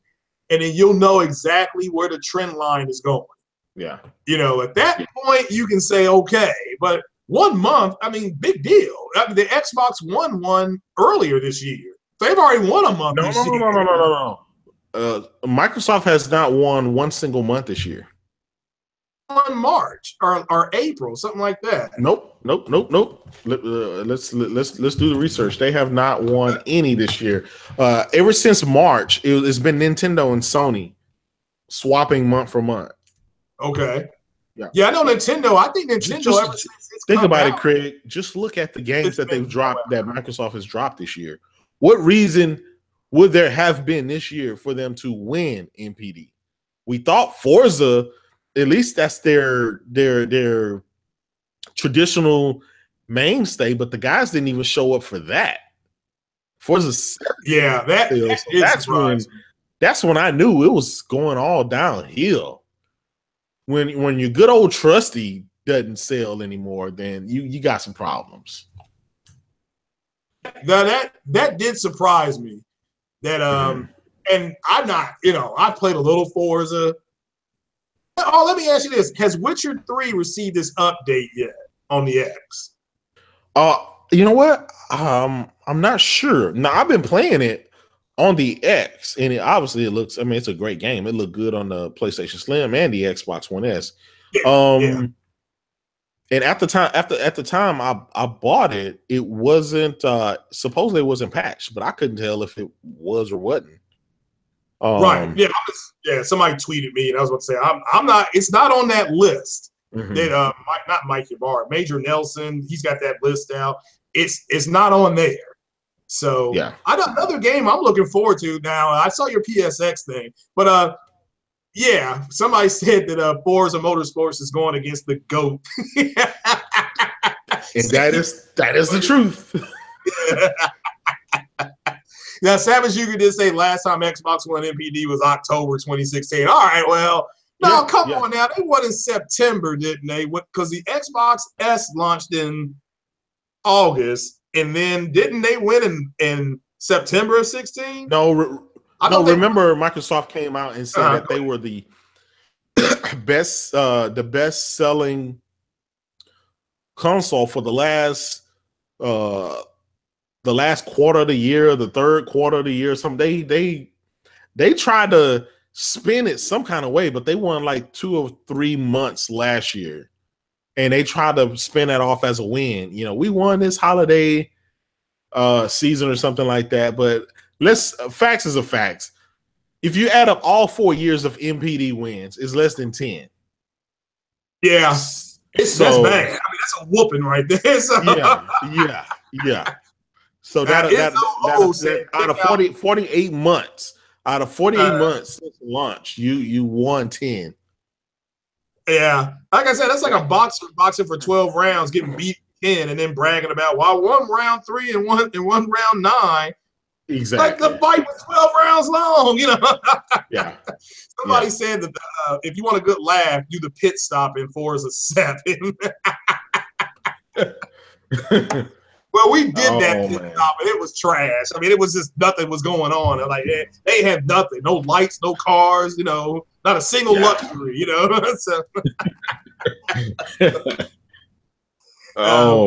and then you'll know exactly where the trend line is going. Yeah. At that point, you can say, okay, but 1 month, I mean, big deal. The Xbox won earlier this year. They've already won a month this year. No. Microsoft has not won one single month this year. On March or April, something like that. Nope. Let's do the research. They have not won any this year. Ever since March, it's been Nintendo and Sony swapping month for month. Okay. Yeah, I know Nintendo. I think Nintendo. Ever since think about it, Craig. Just look at the games that they've dropped, that Microsoft has dropped this year. What reason would there have been this year for them to win MPD? We thought Forza. At least that's their traditional mainstay, but the guys didn't even show up for that. Forza, that's when I knew it was going all downhill. When your good old trusty doesn't sell anymore, then you got some problems. That did surprise me. That and I'm not, I played a little Forza. Oh, let me ask you this. Has Witcher 3 received this update yet on the X? You know what? I'm not sure. Now, I've been playing it on the X, and it looks, it's a great game. It looked good on the PlayStation Slim and the Xbox One S. And at the time I bought it, it wasn't supposedly it wasn't patched, but I couldn't tell if it was or wasn't. Right. Yeah. Somebody tweeted me, and I was about to say, I'm not. It's not on that list. Mm-hmm. That not Mike Ybarra, Major Nelson. He's got that list out. It's not on there. So yeah, I got another game I'm looking forward to now. I saw your PSX thing, but yeah, somebody said that Forza Motorsports is going against the GOAT. And that is the truth. Now, Savage Yuga did say last time Xbox won MPD was October 2016. All right, well, no, come on now. They won in September, didn't they? Because the Xbox S launched in August, and then didn't they win in September of 16? No, remember Microsoft came out and said that they were the best selling console for the last quarter of the year, the third quarter of the year. They tried to spin it some kind of way, but they won like 2 or 3 months last year, and they tried to spin that off as a win. You know, we won this holiday season or something like that. But facts is a facts. If you add up all 4 years of MPD wins, it's less than 10. Yeah, that's bad. I mean, that's a whooping right there. So. Yeah. So that out of 48 months, months since launch, you won 10. Yeah, like I said, that's like a boxer boxing for 12 rounds, getting beat 10, and then bragging about, well, I won round 3 and one round 9. Exactly. Like the fight was 12 rounds long, you know. Yeah. Somebody said that if you want a good laugh, do the pit stop in Forza 7. Well, we did that pit stop, and it was trash. I mean, it was just nothing was going on. Like they had nothing, no lights, no cars, you know, not a single luxury, you know. So,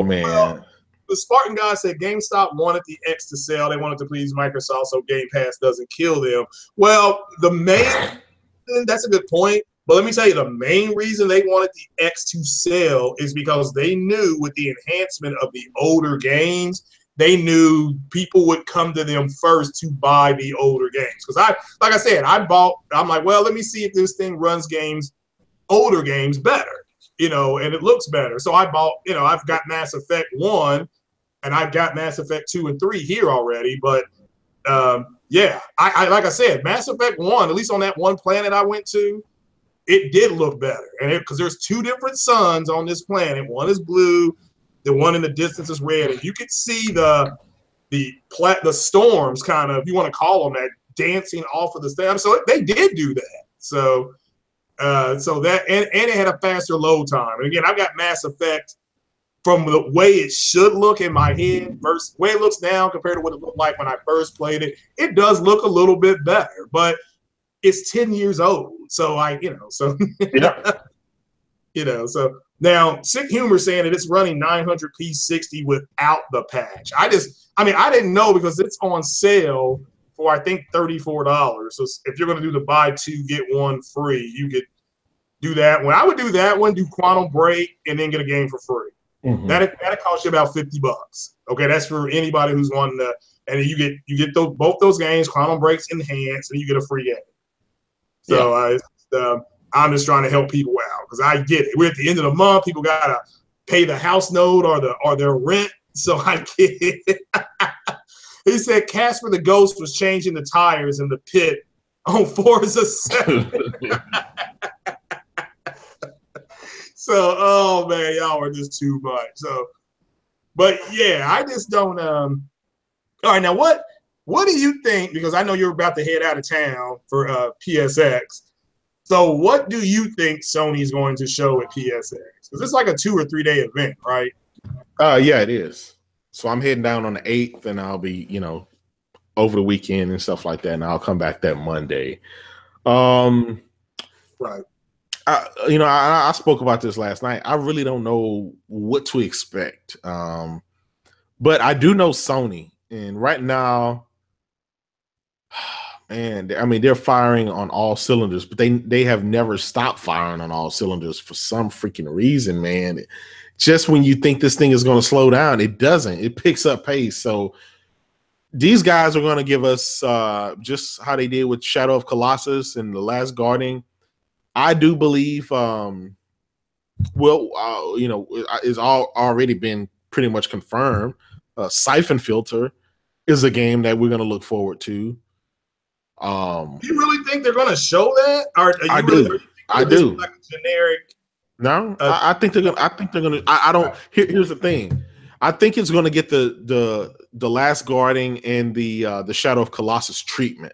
man. Well, the Spartan guy said GameStop wanted the X to sell. They wanted to please Microsoft so Game Pass doesn't kill them. Well, that's a good point. But let me tell you, the main reason they wanted the X to sell is because they knew with the enhancement of the older games, they knew people would come to them first to buy the older games. Because I'm like, well, let me see if this thing runs older games better, you know, and it looks better. So I bought, you know, I've got Mass Effect 1 and I've got Mass Effect 2 and 3 here already. But I like I said, Mass Effect 1, at least on that one planet I went to, it did look better. And because there's 2 different suns on this planet. One is blue, the one in the distance is red. And you could see the storms kind of, if you want to call them that, dancing off of the stem. So they did do that. So that and it had a faster load time. And again, I've got Mass Effect from the way it should look in my head versus the way it looks now compared to what it looked like when I first played it. It does look a little bit better, but it's 10 years old. So so now Sick Humor saying that it's running 900p 60 without the patch. I didn't know because it's on sale for I think $34. So if you're going to do the buy 2 get 1 free, you could do that one. I would do that one, do Quantum Break, and then get a game for free. Mm-hmm. That'll cost you about $50. Okay, that's for anybody who's wanting to, and you get both those games, Quantum Breaks enhanced, and you get a free game. So I'm just trying to help people out because I get it. We're at the end of the month. People gotta pay the house note or their rent. So I get it. He said Casper the Ghost was changing the tires in the pit on Forza 7. So, oh man, y'all are just too much. So, but yeah, I just don't. All right, now what do you think? Because I know you're about to head out of town for PSX. So, what do you think Sony is going to show at PSX? Because it's like a 2 or 3 day event, right? Yeah, it is. So I'm heading down on the 8th, and I'll be, over the weekend and stuff like that, and I'll come back that Monday. Right. I spoke about this last night. I really don't know what to expect. But I do know Sony, and right now, man, I mean, they're firing on all cylinders, but they have never stopped firing on all cylinders for some freaking reason, man. Just when you think this thing is going to slow down, it doesn't. It picks up pace. So these guys are going to give us just how they did with Shadow of Colossus and The Last Guardian. I do believe, it's already been pretty much confirmed. Siphon Filter is a game that we're going to look forward to. Do you really think they're going to show that? I do. Like a generic. No, I think they're going to. I don't. Here's the thing. I think it's going to get the Last Guardian and the Shadow of Colossus treatment.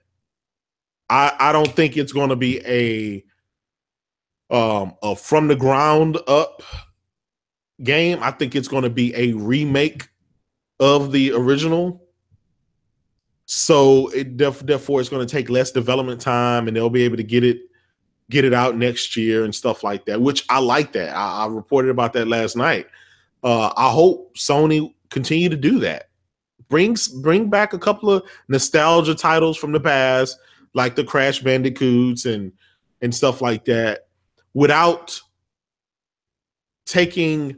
I don't think it's going to be a from the ground up game. I think it's going to be a remake of the original. So therefore it's going to take less development time, and they'll be able to get it out next year and stuff like that, which I like that. I reported about that last night. I hope Sony continue to do that. Bring back a couple of nostalgia titles from the past, like the Crash Bandicoots and stuff like that, without making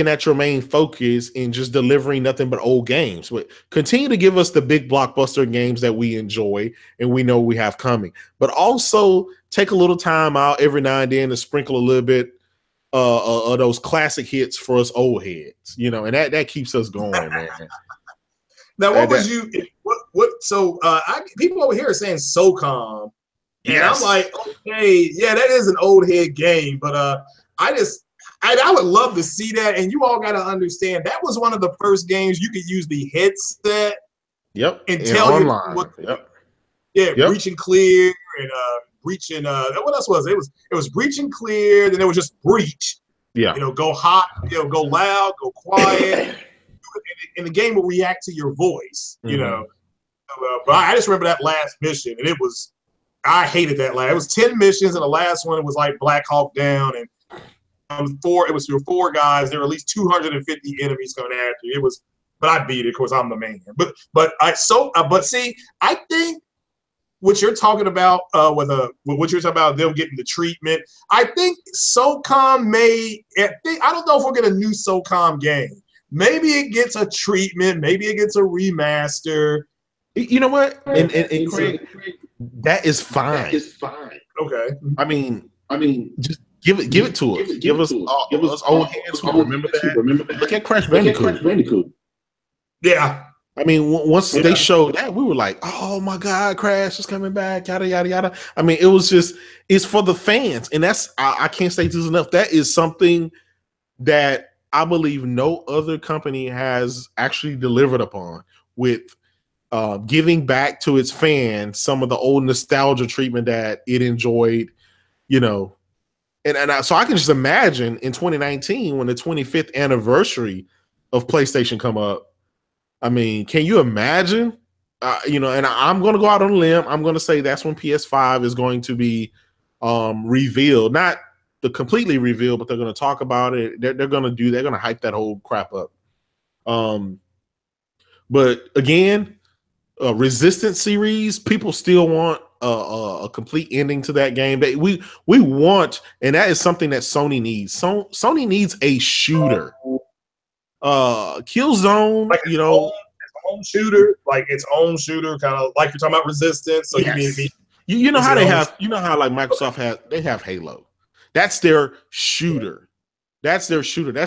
that your main focus and just delivering nothing but old games. But continue to give us the big blockbuster games that we enjoy and we know we have coming. But also take a little time out every now and then to sprinkle a little bit of those classic hits for us old heads, and that keeps us going, man. Now, people over here are saying SOCOM, and yes. I'm like, okay, yeah, that is an old head game, but I would love to see that, and you all got to understand that was one of the first games you could use the headset. Yep, and tell online. Breach and clear and breach and what else was it? It was breach and clear, then it was just breach. Yeah, go hot, go loud, go quiet, and the game will react to your voice. Mm-hmm. But I just remember that last mission, and I hated that last. It was 10 missions, and the last one was like Black Hawk Down, and it was your 4 guys. There were at least 250 enemies coming after you. But I beat it. Of course, I'm the man. But see, I think what you're talking about what you're talking about them getting the treatment. I think SOCOM I don't know if we'll get a new SOCOM game. Maybe it gets a treatment. Maybe it gets a remaster. You know what? And Craig, that is fine. Okay. I mean, just give it to us. Give us old hands who remember that. Look at Crash Bandicoot. Yeah. I mean, once they showed that, we were like, "Oh my God, Crash is coming back!" Yada yada yada. I mean, it's for the fans, and I can't say this enough. That is something that I believe no other company has actually delivered upon, with giving back to its fans some of the old nostalgia treatment that it enjoyed, so I can just imagine in 2019 when the 25th anniversary of PlayStation come up. I mean, can you imagine? And I'm going to go out on a limb. I'm going to say that's when PS5 is going to be revealed. Not the completely revealed, but they're going to talk about it. They're going to hype that whole crap up. But again, Resistance series, people still want a complete ending to that game. We want, and that is something that Sony needs. Sony needs a shooter. Killzone, like its own shooter, kind of like you're talking about Resistance. So yes. you know how they have, like Microsoft has Halo. That's their shooter. That's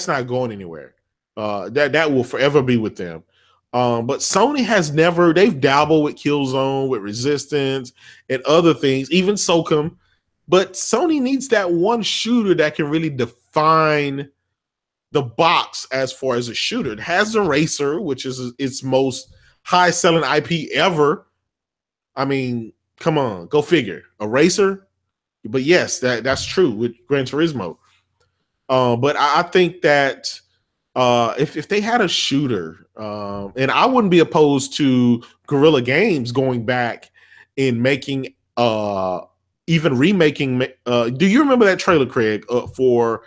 not going anywhere. That will forever be with them. But Sony has never. They've dabbled with Killzone, with Resistance, and other things, even SOCOM. But Sony needs that one shooter that can really define the box as far as a shooter. It has the Racer, which is its most high-selling IP ever. I mean, come on, go figure. A Racer? But yes, that's true with Gran Turismo. But I think that if they had a shooter, and I wouldn't be opposed to Guerrilla Games going back and making, even remaking. Do you remember that trailer, Craig, for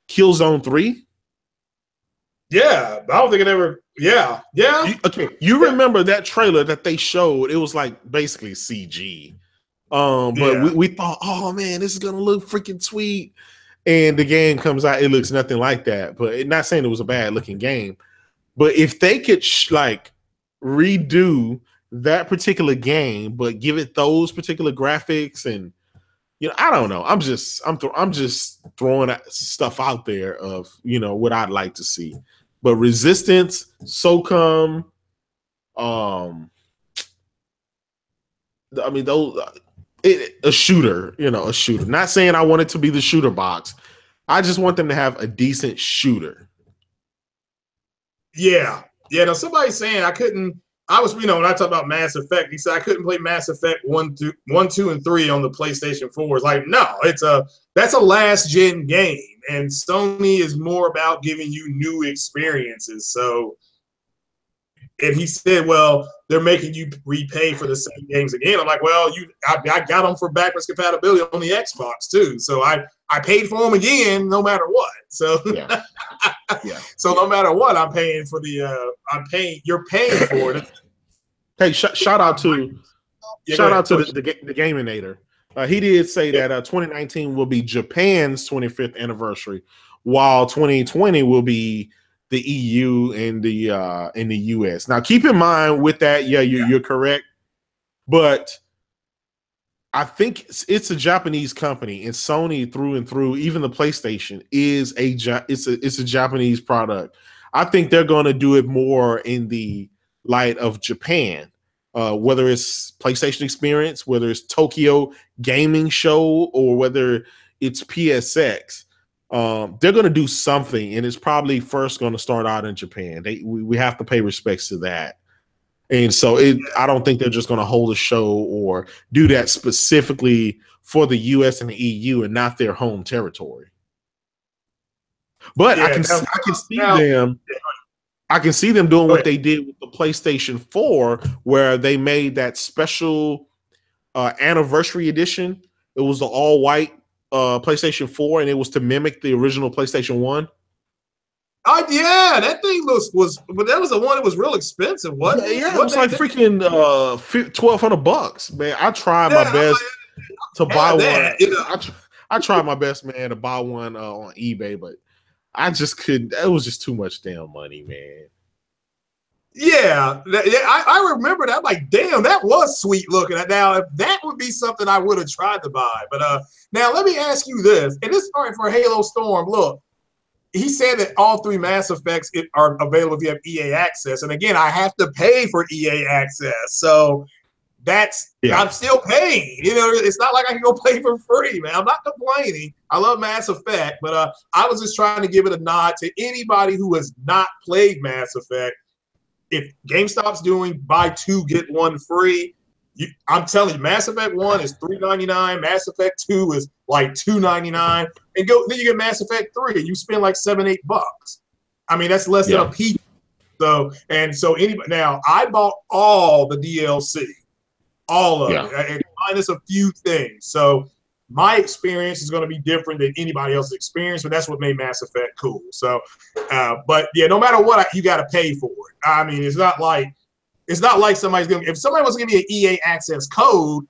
Killzone 3? Yeah, I don't think it ever. Yeah. You remember that trailer that they showed? It was like basically CG. But we thought, oh man, this is gonna look freaking sweet. And the game comes out, it looks nothing like that. But not saying it was a bad looking game. But if they could redo that particular game, but give it those particular graphics, and I don't know. I'm just throwing stuff out there of what I'd like to see. But Resistance, SOCOM, I mean those. A shooter, a shooter. Not saying I want it to be the shooter box. I just want them to have a decent shooter. Yeah. Yeah. Now somebody's saying I couldn't. I was, when I talk about Mass Effect, he said I couldn't play Mass Effect 1, 2, and 3 on the PlayStation 4. It's like, no, that's a last gen game, and Sony is more about giving you new experiences. So, and he said, well, they're making you repay for the same games again. I'm like, well, I got them for backwards compatibility on the Xbox too, so I paid for them again, no matter what. So Yeah. Yeah. So no matter what, I'm paying for you're paying for it. Hey, shout out to the Gaminator. He did say that 2019 will be Japan's 25th anniversary, while 2020 will be the EU and the US. Now, keep in mind with that, you're correct, but I think it's a Japanese company, and Sony through and through, even the PlayStation is it's a Japanese product. I think they're going to do it more in the light of Japan, whether it's PlayStation Experience, whether it's Tokyo Gaming Show, or whether it's PSX. They're going to do something, and it's probably first going to start out in Japan. We have to pay respects to that. And so I don't think they're just going to hold a show or do that specifically for the US and the EU and not their home territory. But I can see them doing what they did with the PlayStation 4, where they made that special anniversary edition. It was the all white PlayStation 4, and it was to mimic the original PlayStation 1. Oh yeah, that thing but that was the one that was real expensive, wasn't it? Yeah, it was like freaking $1,200, man. I tried my best to buy one. I tried my best, man, to buy one on eBay, but I just couldn't. It was just too much damn money, man. Yeah, I remember that. I'm like, damn, that was sweet looking. Now, if that would be something I would have tried to buy. But now let me ask you this, and this is for Halo Storm. Look. He said that all 3 Mass Effects are available if you have EA access. And again, I have to pay for EA access. So I'm still paying. It's not like I can go play for free, man. I'm not complaining. I love Mass Effect, but I was just trying to give it a nod to anybody who has not played Mass Effect. If GameStop's doing buy 2, get 1 free, I'm telling you, Mass Effect 1 is $3.99. Mass Effect 2 is like $2.99. And then you get Mass Effect 3 and you spend like $7-8. I mean, that's less than a pizza. So anybody, now I bought all the DLC, all of it, minus a few things. So my experience is going to be different than anybody else's experience, but that's what made Mass Effect cool. So, but yeah, no matter what, you got to pay for it. I mean, it's not like somebody's going to, if somebody wants to give me an EA access code,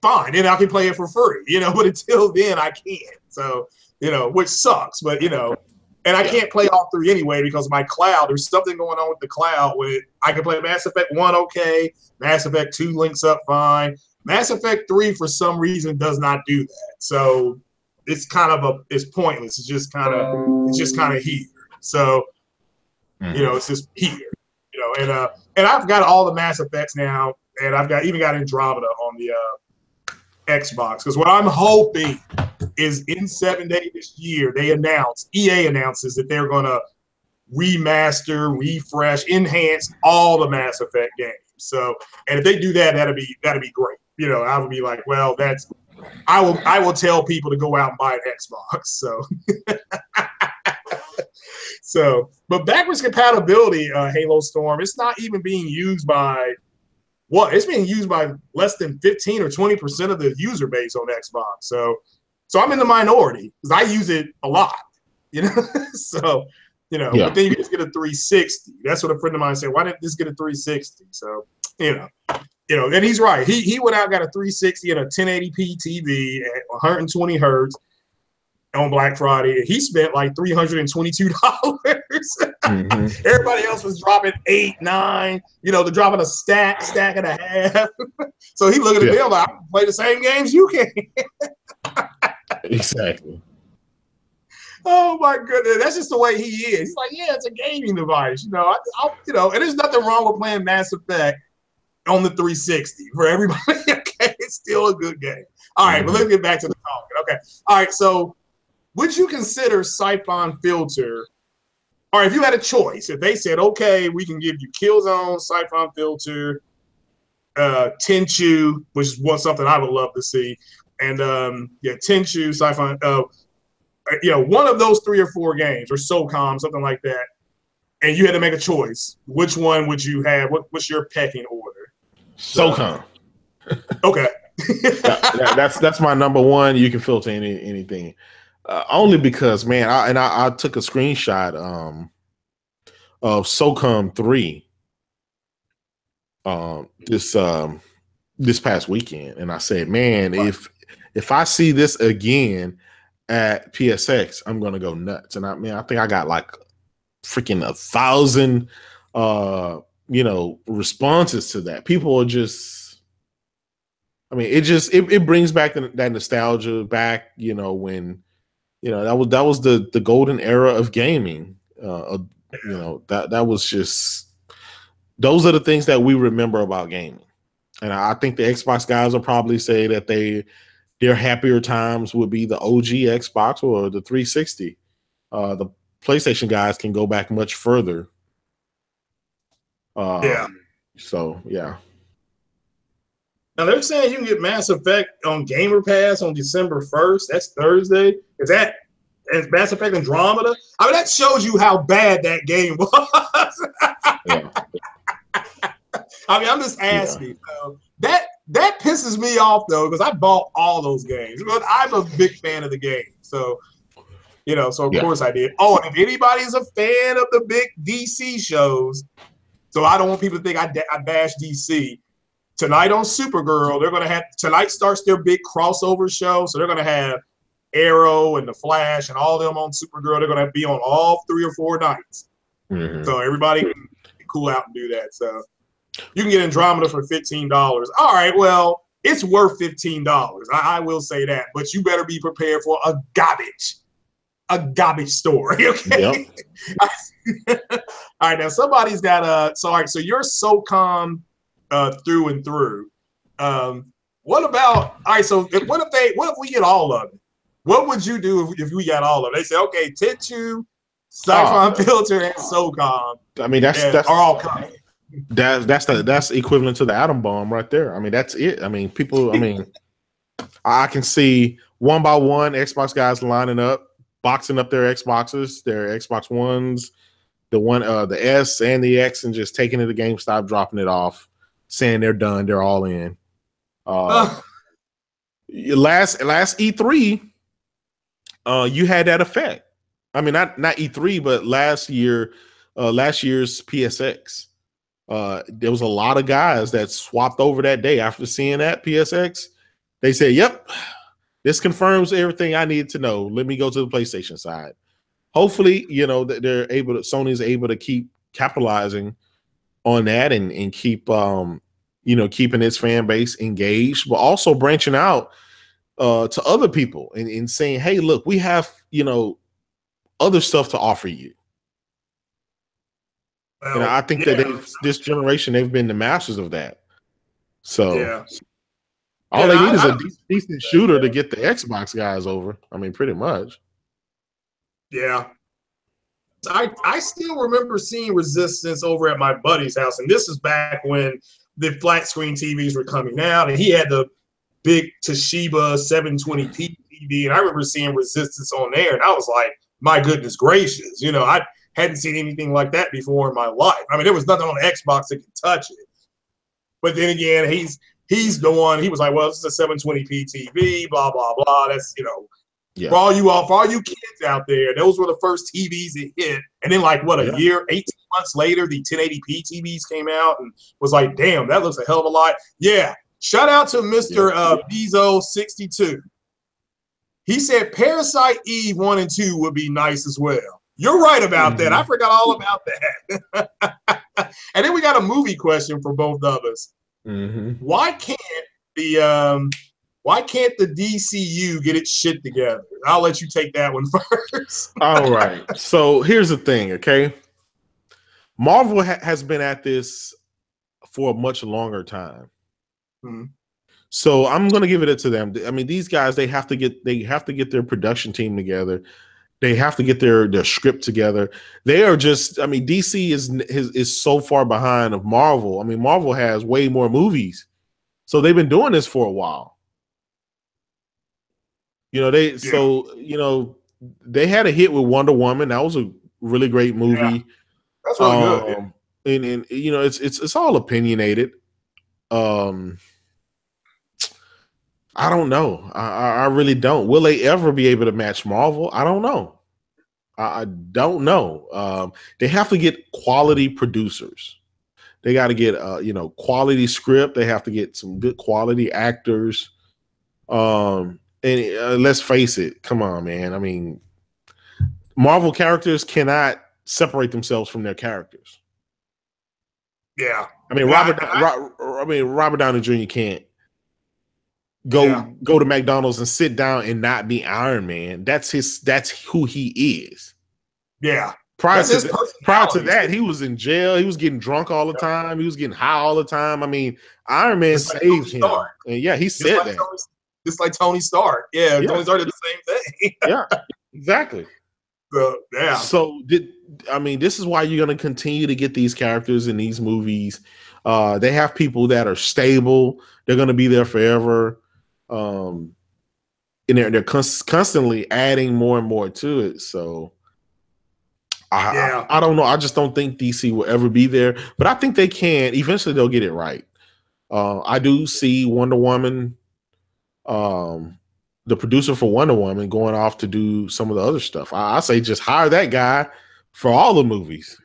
fine, then I can play it for free, but until then I can't. So, which sucks, but, and I can't play all 3 anyway because my cloud, there's something going on with the cloud with I can play Mass Effect 1 okay, Mass Effect 2 links up fine. Mass Effect 3 for some reason does not do that. So it's it's pointless. It's just kind of here. So, it's just here. And I've got all the Mass Effects now, and I've even got Andromeda on the Xbox. Because what I'm hoping is in 7 days this year, EA announces that they're going to remaster, refresh, enhance all the Mass Effect games. So, and if they do that, that'd be great. I would be like, well, I will tell people to go out and buy an Xbox. So, but backwards compatibility, Halo Storm, it's not even being used by it's being used by less than 15 or 20% of the user base on Xbox. So I'm in the minority because I use it a lot, So, but then you can just get a 360. That's what a friend of mine said. Why didn't this get a 360? So, and he's right. He went out and got a 360 and a 1080p TV at 120 hertz on Black Friday. He spent like $322. Everybody else was dropping 8, 9. They're dropping a stack and a half. So he looked at the bill like, I can play the same games you can. Exactly. Oh my goodness, that's just the way he is. He's like, yeah, it's a gaming device, and there's nothing wrong with playing Mass Effect on the 360 for everybody. Okay, it's still a good game. All right, but let's get back to the talking. Okay, all right. So, would you consider Siphon Filter? All right, if you had a choice, if they said, okay, we can give you Killzone, Siphon Filter, Tenchu, which is something I would love to see, and Tenchu, Siphon, one of those 3 or 4 games, or SOCOM, something like that, and you had to make a choice, which one would you have? What's your pecking order? SOCOM. Okay. That's my number one. You can filter anything, only because, man, I took a screenshot of SOCOM 3 this past weekend, and I said, man, if I see this again at PSX, I'm gonna go nuts. And I think I got like freaking 1,000 responses to that. People are just, I mean, it brings back that nostalgia back, when that was the golden era of gaming. That was just, those are the things that we remember about gaming. And I think the Xbox guys will probably say that their happier times would be the OG Xbox or the 360. The PlayStation guys can go back much further. So, yeah. Now they're saying you can get Mass Effect on Gamer Pass on December 1st. That's Thursday. Is that Mass Effect Andromeda? I mean, that shows you how bad that game was. Yeah. I mean, I'm just asking. Yeah. That pisses me off though, because I bought all those games. But I'm a big fan of the game, so of course I did. Oh, and if anybody's a fan of the big DC shows, so I don't want people to think I bash DC. Tonight on Supergirl, they're gonna have, tonight starts their big crossover show, so they're gonna have Arrow and the Flash and all of them on Supergirl. They're gonna be on all 3 or 4 nights, so everybody can cool out and do that. So you can get Andromeda for $15. All right, well, it's worth $15. I will say that, but you better be prepared for a garbage story. Okay. Yep. All right, now somebody's got so you're SOCOM through and through. What about, all right, so what if we get all of it? What would you do if we got all of it? They say, okay, Tenchu, Siphon Filter, and SOCOM. I mean, that's are all coming. That's equivalent to the atom bomb right there. I mean, that's it. I mean, I can see one by one Xbox guys lining up, boxing up their Xboxes, their Xbox Ones, the S and the X, and just taking it to GameStop, dropping it off, saying they're done, they're all in. Last E3, you had that effect. I mean, not E3, but last year's PSX. There was a lot of guys that swapped over that day after seeing that PSX. They said, "Yep, this confirms everything I need to know. Let me go to the PlayStation side." Hopefully, Sony's able to keep capitalizing on that and keep keeping its fan base engaged, but also branching out to other people and saying, "Hey, look, we have other stuff to offer you." And I think that this generation, they've been the masters of that. So all they need is a decent shooter to get the Xbox guys over. I mean, pretty much. Yeah. I still remember seeing Resistance over at my buddy's house, and this is back when the flat screen TVs were coming out, and he had the big Toshiba 720p TV, and I remember seeing Resistance on there, and I was like, my goodness gracious, I hadn't seen anything like that before in my life. I mean, there was nothing on the Xbox that could touch it. But then again, he's the one. He was like, "Well, this is a 720p TV, blah blah blah." That's for all you kids out there, those were the first TVs that hit. And then a year, 18 months later, the 1080p TVs came out and was like, "Damn, that looks a hell of a lot." Yeah. Shout out to Mr. Bezo62. He said Parasite Eve 1 and 2 would be nice as well. You're right about that. I forgot all about that. And then we got a movie question for both of us. Why can't the DCU get its shit together? I'll let you take that one first. All right. So here's the thing, okay? Marvel has been at this for a much longer time. So I'm going to give it to them. I mean, these guys, they have to get their production team together They have to get their script together. They are just, I mean, DC is so far behind of Marvel. I mean, Marvel has way more movies, so they've been doing this for a while. You know, they had a hit with Wonder Woman. That was a really great movie. Yeah, that's really good. And you know, it's all opinionated. I don't know. I really don't. Will they ever be able to match Marvel? I don't know. I don't know. They have to get quality producers. They got to get quality script. They have to get some good quality actors. And let's face it. Come on, man. I mean, Marvel characters cannot separate themselves from their characters. Yeah. I mean, Robert Downey Jr. can't go to McDonald's and sit down and not be Iron Man. That's who he is. Yeah. Prior to that, he was in jail. He was getting drunk all the time. He was getting high all the time. I mean, Iron Man saved him. And yeah, he said that. Just like Tony Stark. Yeah, Tony Stark did the same thing. Yeah, exactly. So, yeah. So, this is why you're going to continue to get these characters in these movies. They have people that are stable. They're going to be there forever. And they're constantly adding more and more to it. So, I don't know. I just don't think DC will ever be there. But I think they can. Eventually, they'll get it right. I do see Wonder Woman, the producer for Wonder Woman, going off to do some of the other stuff. I say just hire that guy for all the movies.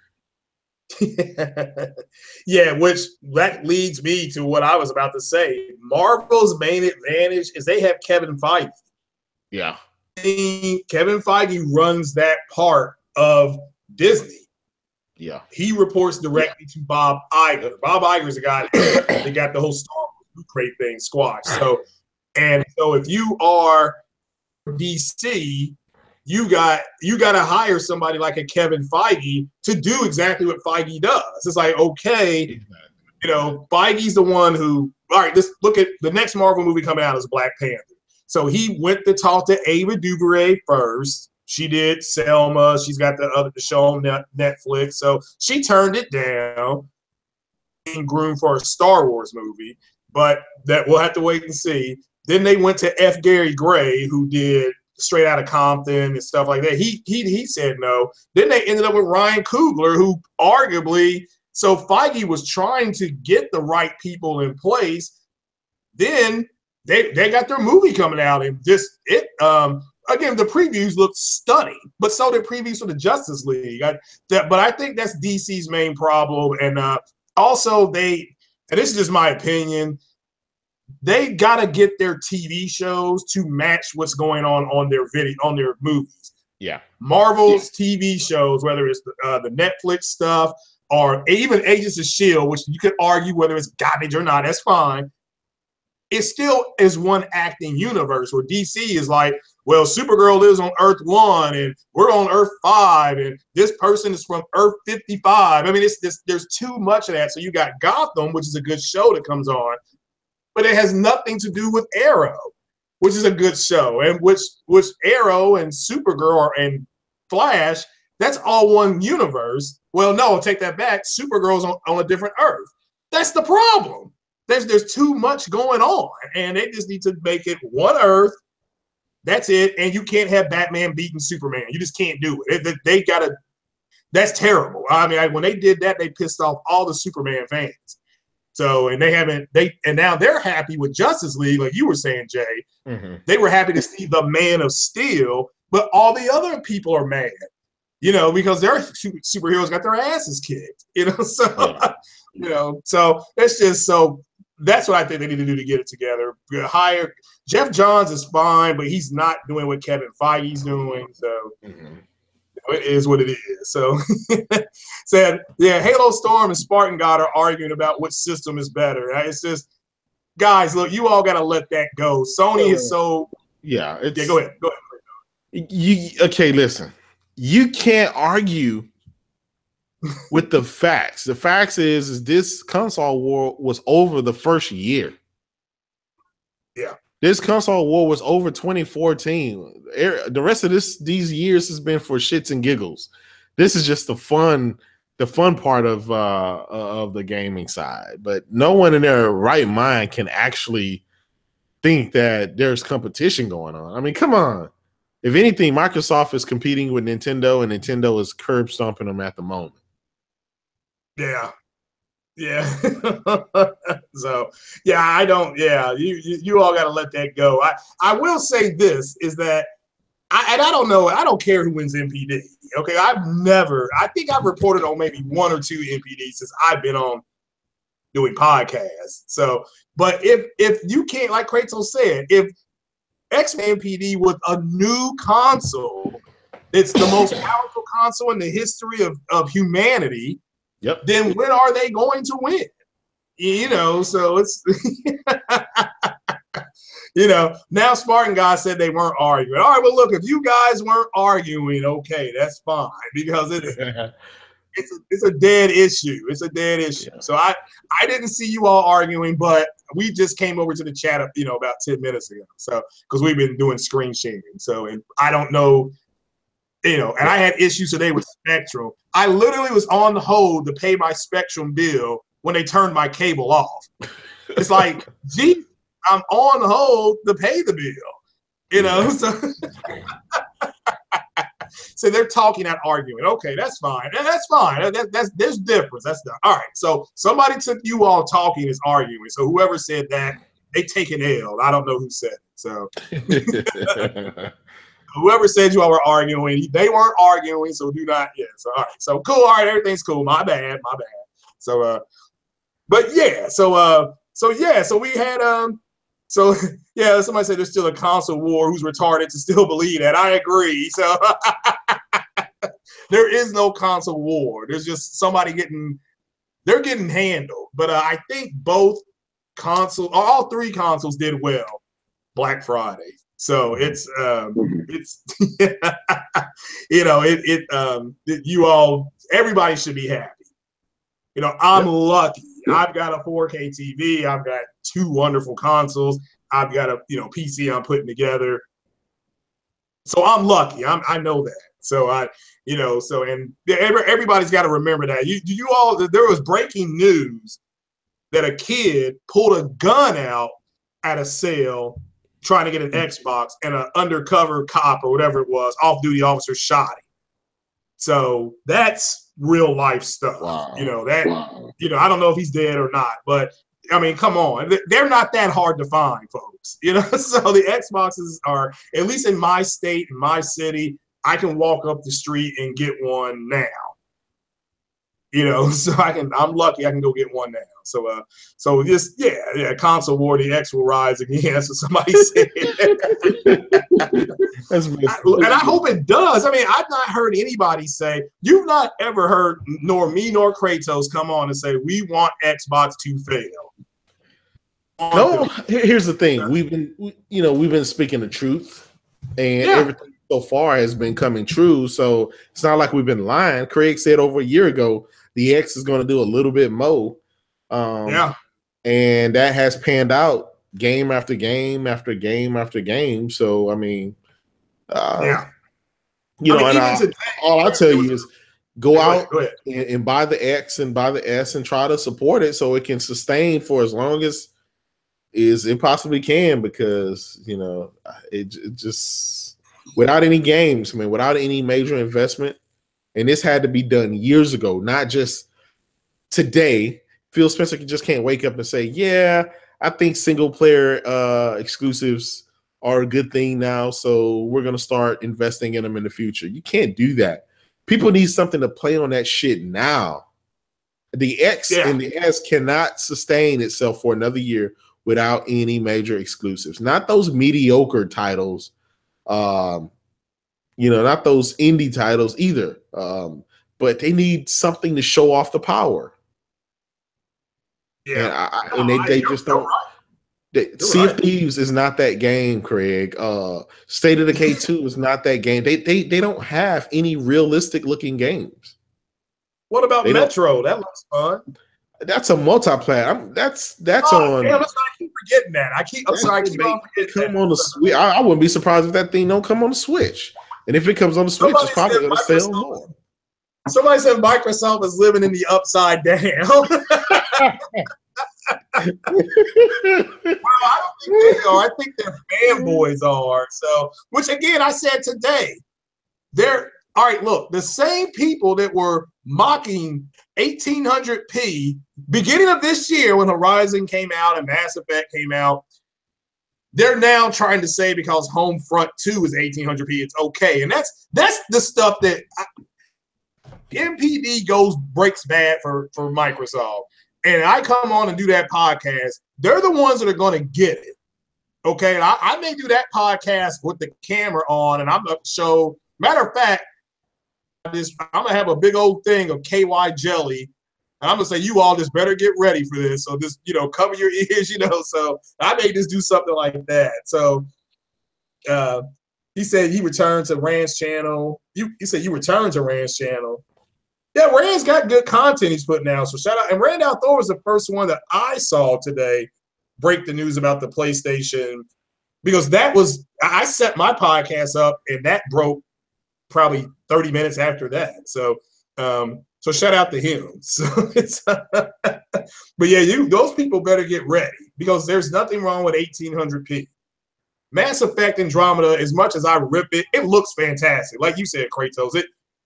Yeah, which that leads me to what I was about to say. Marvel's main advantage is they have Kevin Feige. Yeah. Kevin Feige runs that part of Disney. Yeah. He reports directly to Bob Iger. Bob Iger is the guy that got the whole Star Wars Crate thing squashed. So if you are DC, you got to hire somebody like a Kevin Feige to do exactly what Feige does. It's like, okay, Feige's the one who, all right, let's look at the next Marvel movie coming out is Black Panther. So he went to talk to Ava DuVernay first. She did Selma. She's got the show on Netflix. So she turned it down, being groomed for a Star Wars movie. But that we'll have to wait and see. Then they went to F. Gary Gray, who did Straight Outta Compton and stuff like that. He said no. Then they ended up with Ryan Coogler, who arguably, so Feige was trying to get the right people in place. Then they got their movie coming out, and again, the previews looked stunning, but so did previews for the Justice League. But I think that's DC's main problem, and also and this is just my opinion, they got to get their TV shows to match what's going on their movies. Yeah. Marvel's TV shows, whether it's the Netflix stuff or even Agents of S.H.I.E.L.D., which you could argue whether it's garbage or not, that's fine. It still is one acting universe where DC is like, well, Supergirl lives on Earth 1 and we're on Earth 5 and this person is from Earth 55. I mean, there's too much of that. So you got Gotham, which is a good show that comes on, but it has nothing to do with Arrow, which is a good show, and which Arrow and Supergirl and Flash, that's all one universe. Well, no, take that back. Supergirl's on a different Earth. That's the problem. There's too much going on, and they just need to make it one Earth. That's it, and you can't have Batman beating Superman. You just can't do it. They gotta. That's terrible. I mean, when they did that, they pissed off all the Superman fans. So, and now they're happy with Justice League, like you were saying, Jay. Mm-hmm. They were happy to see the Man of Steel, but all the other people are mad, because their superheroes got their asses kicked, so, so it's just, so that's what I think they need to do to get it together. Hire Jeff Johns is fine, but he's not doing what Kevin Feige's doing, so. Mm-hmm. It is what it is. So said, Halo Storm and Spartan God are arguing about which system is better. It's just, guys, look, you all got to let that go. Sony is so. Yeah. Go ahead. Okay, listen. You can't argue with the facts. The facts is this console war was over the first year. Yeah. This console war was over 2014. The rest of these years has been for shits and giggles. This is just the fun part of the gaming side. But no one in their right mind can actually think that there's competition going on. I mean, come on. If anything, Microsoft is competing with Nintendo, and Nintendo is curb stomping them at the moment. Yeah. Yeah. So yeah, I don't. Yeah, you all got to let that go. I will say this is that I don't know. I don't care who wins MPD. Okay, I think I've reported on maybe 1 or 2 MPDs since I've been on doing podcasts. So, but if you can't, like Kratos said, if X-Men MPD with a new console, it's the most powerful console in the history of humanity. Yep. Then when are they going to win? You know, so it's you know, now Spartan guys said they weren't arguing. All right, well, look, if you guys weren't arguing, okay, that's fine, because it's a dead issue. It's a dead issue. Yeah. So I didn't see you all arguing, but we just came over to the chat, you know, about 10 minutes ago. So because we've been doing screen sharing. So and I don't know. You know, and I had issues today with Spectrum. I literally was on hold to pay my Spectrum bill when they turned my cable off. It's like, gee, I'm on hold to pay the bill. You know, so they're talking, not arguing. Okay, that's fine. And that's fine. There's difference. That's the all right. So somebody took you all talking is arguing. So whoever said that, they take an L. I don't know who said it. So whoever said you all were arguing, they weren't arguing, so do not. Yeah, so all right, so cool. All right, everything's cool. My bad. So, but yeah, so we had so yeah, somebody said there's still a console war. Who's retarded to still believe that? I agree. So there is no console war. There's just somebody they're getting handled. But I think all 3 consoles did well Black Friday. So it's you know, you all, everybody should be happy. You know, I'm lucky. I've got a 4K TV. I've got 2 wonderful consoles. I've got a PC I'm putting together. So I'm lucky. I know that. So and everybody's got to remember that. You all, there was breaking news that a kid pulled a gun out at a sale trying to get an Xbox, and an undercover cop or whatever it was, off-duty officer, shot him. So that's real life stuff. Wow. You know, I don't know if he's dead or not, but I mean, come on. They're not that hard to find, folks. You know, so the Xboxes are, at least in my state, in my city, I can walk up the street and get one now. You know, so I'm lucky I can go get one now. So just, yeah, console war, the X will rise again. That's what somebody said. And I hope it does. I mean, I've not heard anybody say, you've not ever heard, nor me nor Kratos come on and say, we want Xbox to fail. No, here's the thing. We've been speaking the truth, and everything so far has been coming true. So it's not like we've been lying. Craig said over a year ago, the X is going to do a little bit more. And that has panned out game after game after game after game. So, I mean, all I tell you is go out and buy the X and buy the S and try to support it so it can sustain for as long as it possibly can, because, you know, it just, without any games, without any major investment, and this had to be done years ago, not just today. Phil Spencer just can't wake up and say, yeah, I think single player exclusives are a good thing now, so we're going to start investing in them in the future. You can't do that. People need something to play on that shit now. The X and the S cannot sustain itself for another year without any major exclusives. Not those mediocre titles, not those indie titles either. But they need something to show off the power. Yeah, and they just don't. Sea of Thieves is not that game, Craig. State of Decay 2 is not that game. They don't have any realistic looking games. What about Metro? That looks fun. That's a multi-plat. That's on. Damn, that's why I keep forgetting that. I'm sorry, I keep on forgetting come on the Switch. I wouldn't be surprised if that thing don't come on the Switch. And if it comes on the Switch, it's probably going to sell more. Somebody said Microsoft is living in the upside down. Well, I don't think they are. I think their fanboys are. So, which again, I said today, they're all right. Look, the same people that were mocking 1800p beginning of this year when Horizon came out and Mass Effect came out, they're now trying to say because Homefront 2 is 1800p, it's okay. And that's the stuff that MPD breaks bad for Microsoft. And I come on and do that podcast. They're the ones that are going to get it. Okay. And I may do that podcast with the camera on, and I'm going to show, matter of fact, I'm going to have a big old thing of KY jelly. And I'm going to say, you all just better get ready for this. So just, cover your ears, So I may just do something like that. So he said he returned to Rand's channel. He said you returned to Rand's channel. Yeah, Rand's got good content he's putting out. So shout out. And Rand Outdoor was the first one that I saw today break the news about the PlayStation, because I set my podcast up and that broke probably 30 minutes after that. So so shout out to him. So it's but yeah, those people better get ready, because there's nothing wrong with 1800p. Mass Effect Andromeda, as much as I rip it, it looks fantastic. Like you said, Kratos,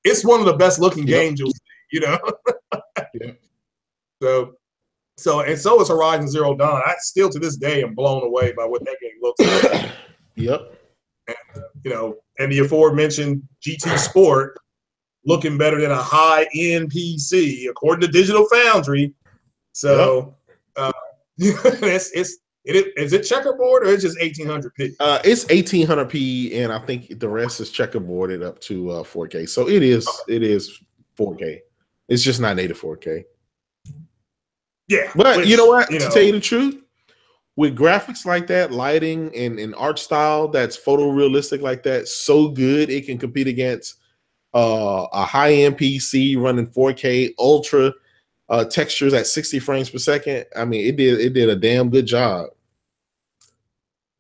it's one of the best looking games you'll see, Yeah. So is Horizon Zero Dawn. I still to this day am blown away by what that game looks like. Yep. And, and the aforementioned GT Sport looking better than a high-end PC, according to Digital Foundry. So is it checkerboard or is it just 1800p? It's 1800p, and I think the rest is checkerboarded up to 4K. So it is 4K. It's just not native 4K. Yeah, but you know what? To tell you the truth, with graphics like that, lighting and art style that's photorealistic like that, so good it can compete against a high-end PC running 4K ultra textures at 60 frames per second. I mean, it did a damn good job.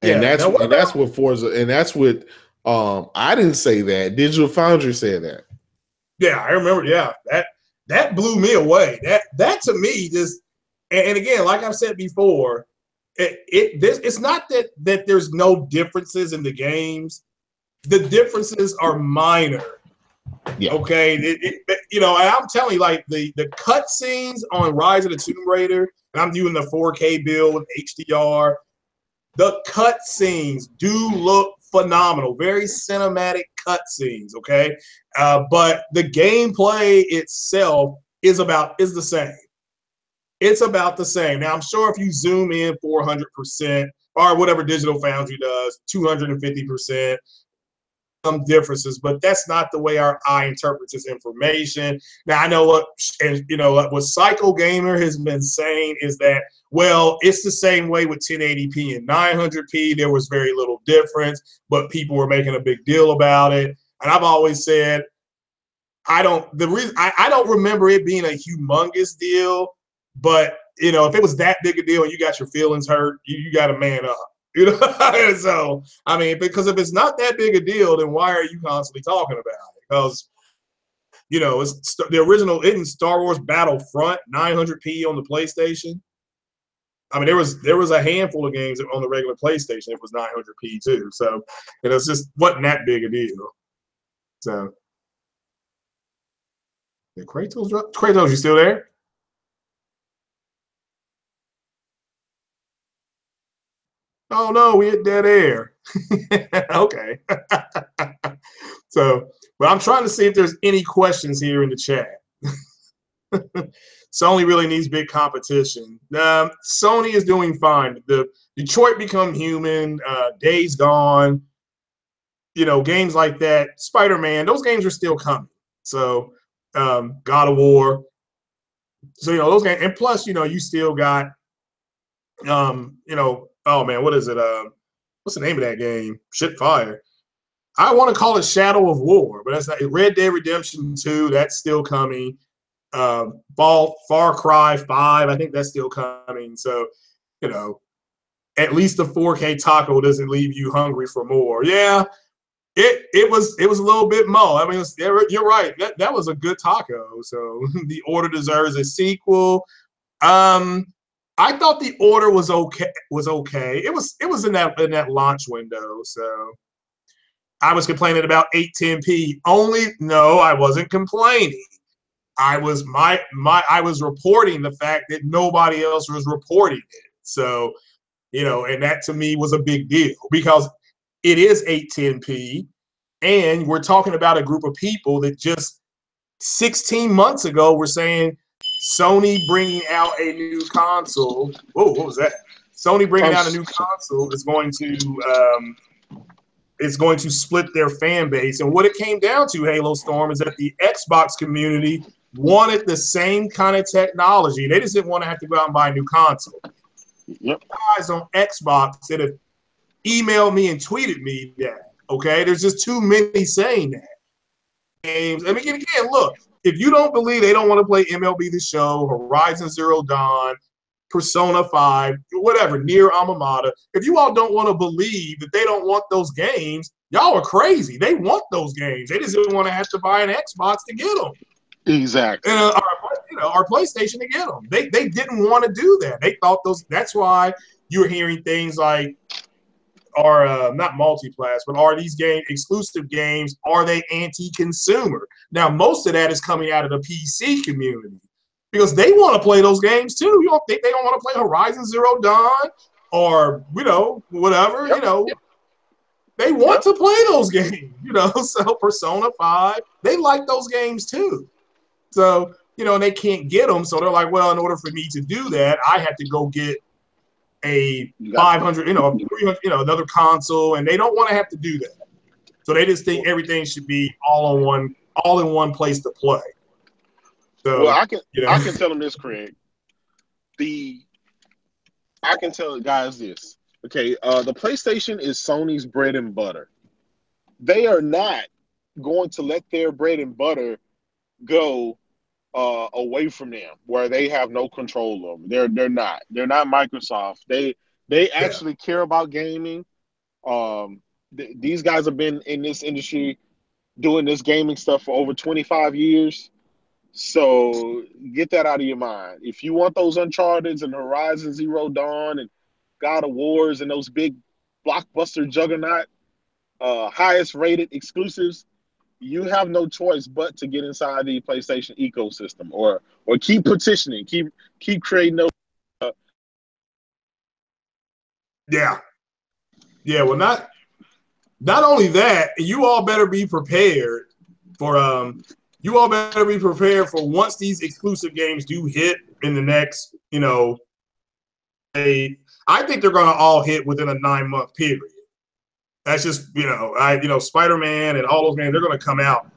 And that's what Forza, and that's what I didn't say that. Digital Foundry said that. Yeah, I remember. Yeah, that blew me away. That to me just, and again, like I've said before, it's not that there's no differences in the games. The differences are minor. Yeah. Okay. And I'm telling you, like the cut scenes on Rise of the Tomb Raider, and I'm doing the 4K build with HDR. The cut scenes do look phenomenal. Very cinematic cut scenes. Okay. But the gameplay itself is the same. It's about the same. Now, I'm sure if you zoom in 400% or whatever Digital Foundry does, 250%, some differences, but that's not the way our eye interprets this information. Now, I know what Psycho Gamer has been saying is that, well, it's the same way with 1080p and 900p. There was very little difference, but people were making a big deal about it. And I've always said, I don't remember it being a humongous deal, but if it was that big a deal and you got your feelings hurt, you got to man up. So I mean, because if it's not that big a deal, then why are you constantly talking about it? Because it's the original. Isn't Star Wars Battlefront 900p on the PlayStation? I mean, there was a handful of games on the regular PlayStation. It was 900p too. So it's just wasn't that big a deal. So Kratos, you still there? Oh no, we hit dead air. Okay. So, but I'm trying to see if there's any questions here in the chat. Sony really needs big competition. Sony is doing fine. The Detroit Become Human, Days Gone, games like that, Spider-Man, those games are still coming. So, God of War. So, those games, and plus, you still got, oh man, what is it? What's the name of that game? Shit fire. I want to call it Shadow of War, but that's not Red Dead Redemption 2. That's still coming. Far Cry 5, I think that's still coming. So, you know, at least the 4K taco doesn't leave you hungry for more. Yeah, it was a little bit more. I mean, you're right. That was a good taco. So The Order deserves a sequel. I thought The Order was okay. It was in that launch window. So I was complaining about 810p. No, I wasn't complaining. I was I was reporting the fact that nobody else was reporting it. So, you know, and that to me was a big deal because it is 810p, and we're talking about a group of people that just 16 months ago were saying Sony bringing out a new console. Oh, what was that? Sony bringing out a new console is going to split their fan base. And what it came down to, Halo Storm, is that the Xbox community wanted the same kind of technology. They just didn't want to have to go out and buy a new console. Yep. Guys on Xbox that have emailed me and tweeted me that, okay? There's just too many saying that. Games. I mean, again, look, if you don't believe they don't want to play MLB The Show, Horizon Zero Dawn, Persona 5, whatever, Nier Automata, if you all don't want to believe that they don't want those games, y'all are crazy. They want those games. They just didn't want to have to buy an Xbox to get them. Exactly. And our PlayStation to get them. They didn't want to do that. They thought that's why you're hearing things like, not multi-class, but are these exclusive games, are they anti-consumer? Now, most of that is coming out of the PC community because they want to play those games too. You don't think they don't want to play Horizon Zero Dawn or, you know, whatever, Yep. you know. Yep. They want to play those games, you know. So Persona 5, they like those games too. So, you know, and they can't get them. So they're like, well, in order for me to do that, I have to go get a 500, 300, another console, and they don't want to have to do that. So they just think everything should be all in one place to play. So, well, I can tell them this, Craig. I can tell the guys this. Okay, the PlayStation is Sony's bread and butter. They are not going to let their bread and butter go away from them, where they have no control over. They're not Microsoft. They actually care about gaming. These guys have been in this industry doing this gaming stuff for over 25 years. So get that out of your mind. If you want those Uncharted and Horizon Zero Dawn and God of Wars and those big blockbuster juggernaut, highest rated exclusives, you have no choice but to get inside the PlayStation ecosystem, or keep petitioning, keep creating those. Yeah. Well, not only that, you all better be prepared for once these exclusive games do hit in the next, you know, I think they're going to all hit within a 9-month period. That's just, Spider-Man and all those games, they're going to come out.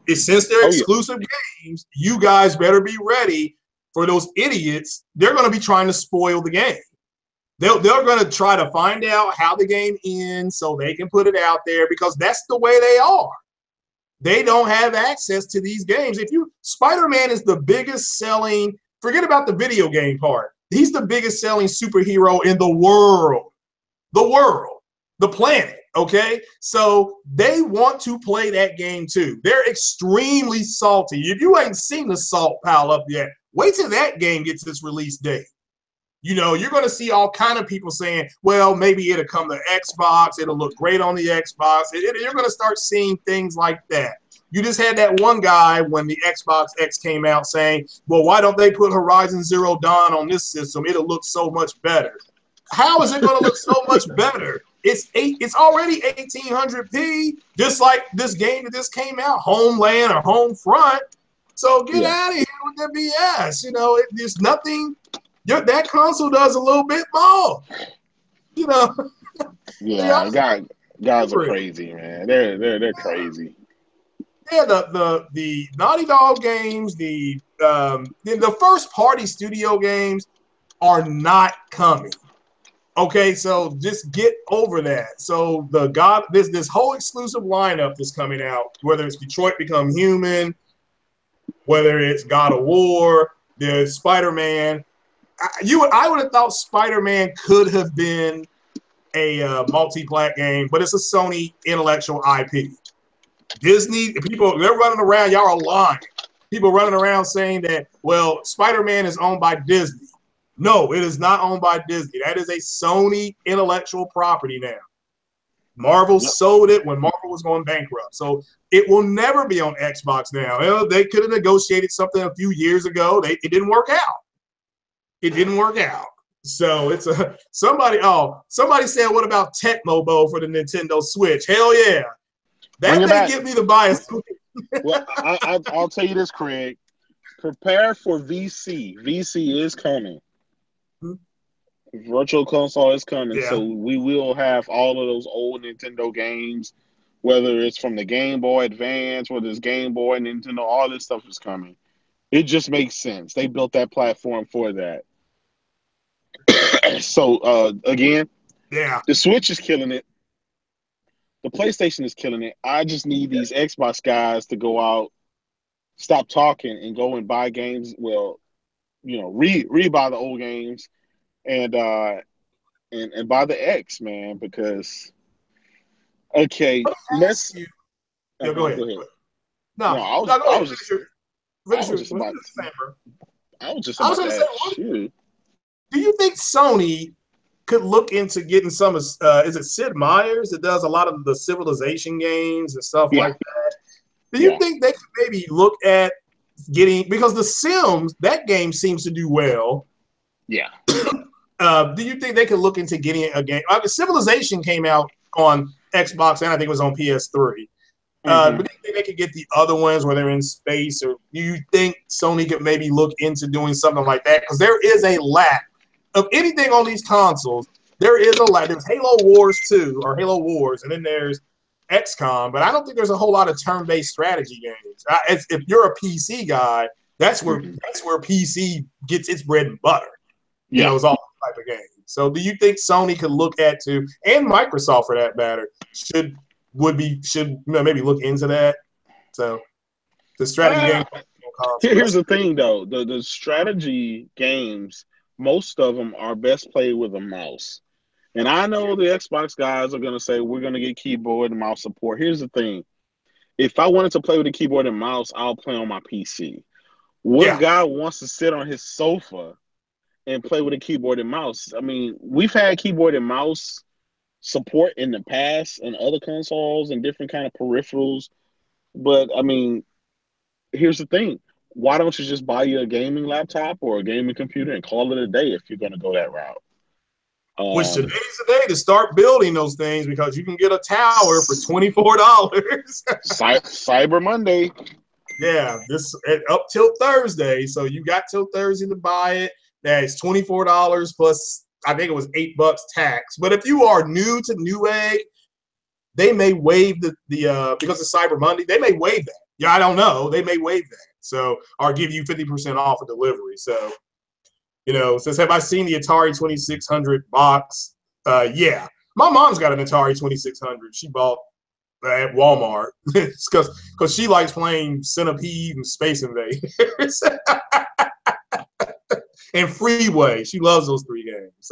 Since they're exclusive games, you guys better be ready for those idiots. They're going to be trying to spoil the game. They're going to try to find out how the game ends so they can put it out there, because that's the way they are. They don't have access to these games. Spider-Man is the biggest selling, forget about the video game part. He's the biggest selling superhero in the world, the planet, okay? So they want to play that game too. They're extremely salty. If you ain't seen the salt pile up yet, wait till that game gets its release date. You know, you're going to see all kind of people saying, well, maybe it'll come to Xbox. It'll look great on the Xbox. You're going to start seeing things like that. You just had that one guy when the Xbox X came out saying, well, why don't they put Horizon Zero Dawn on this system? It'll look so much better. How is it going to look so much better? It's already 1800p, just like this game that just came out, Homeland or Homefront. So get out of here with that BS. You know, there's nothing. That console does a little bit more. You know. Yeah, guys are crazy, man. They're crazy. Yeah, the Naughty Dog games, the first party studio games are not coming. Okay, so just get over that. So this whole exclusive lineup that's coming out, whether it's Detroit Become Human, whether it's God of War, the Spider-Man. I would have thought Spider-Man could have been a multi-plat game, but it's a Sony intellectual IP. Disney, people, they're running around, y'all are lying. People running around saying that, well, Spider-Man is owned by Disney. No, it is not owned by Disney. That is a Sony intellectual property now. Marvel sold it when Marvel was going bankrupt. So it will never be on Xbox now. Well, they could have negotiated something a few years ago. It didn't work out. It didn't work out. So it's somebody said, what about Tecmo for the Nintendo Switch? Hell yeah. That may get me the bias. Well, I'll tell you this, Craig. Prepare for VC. VC is coming. Virtual console is coming. Yeah. So we will have all of those old Nintendo games, whether it's from the Game Boy Advance, whether it's Game Boy, Nintendo, all this stuff is coming. It just makes sense. They built that platform for that. So, again, the Switch is killing it. The PlayStation is killing it. I just need these Xbox guys to go out, stop talking, and go and buy games. Well, rebuy the old games and buy the X, man. Because let's. Go ahead. No, I was just about to ask you. Do you think Sony could look into getting some of, is it Sid Meier's that does a lot of the Civilization games and stuff like that? Do you think they could maybe look at getting, because The Sims, that game seems to do well. Yeah. Do you think they could look into getting a game? Civilization came out on Xbox and I think it was on PS3. But do you think they could get the other ones where they're in space? Or do you think Sony could maybe look into doing something like that? Because there is a lack of anything on these consoles. There is a lack. There's Halo Wars 2 or Halo Wars, and then there's XCOM. But I don't think there's a whole lot of turn-based strategy games. If you're a PC guy, that's where PC gets its bread and butter. You know, it's all type of games. So do you think Sony could look at and Microsoft for that matter, should maybe look into that? So the strategy game. Here's the thing, though. The strategy games, most of them are best played with a mouse. And I know the Xbox guys are going to say, we're going to get keyboard and mouse support. Here's the thing. If I wanted to play with a keyboard and mouse, I'll play on my PC. What guy wants to sit on his sofa and play with a keyboard and mouse? I mean, we've had keyboard and mouse support in the past and other consoles and different kind of peripherals. But, I mean, here's the thing. Why don't you just buy you a gaming laptop or a gaming computer and call it a day if you're going to go that route? Which today's the day to start building those things, because you can get a tower for $24. Cyber Monday. Yeah, up till Thursday. So you got till Thursday to buy it. That's $24 plus, I think it was $8 tax. But if you are new to Newegg, they may waive the because it's Cyber Monday, they may waive that. Yeah, I don't know. They may waive that. So, or give you 50% off of delivery. So, since have I seen the Atari 2600 box? Yeah. My mom's got an Atari 2600. She bought at Walmart because she likes playing Centipede and Space Invaders. And Freeway. She loves those three games.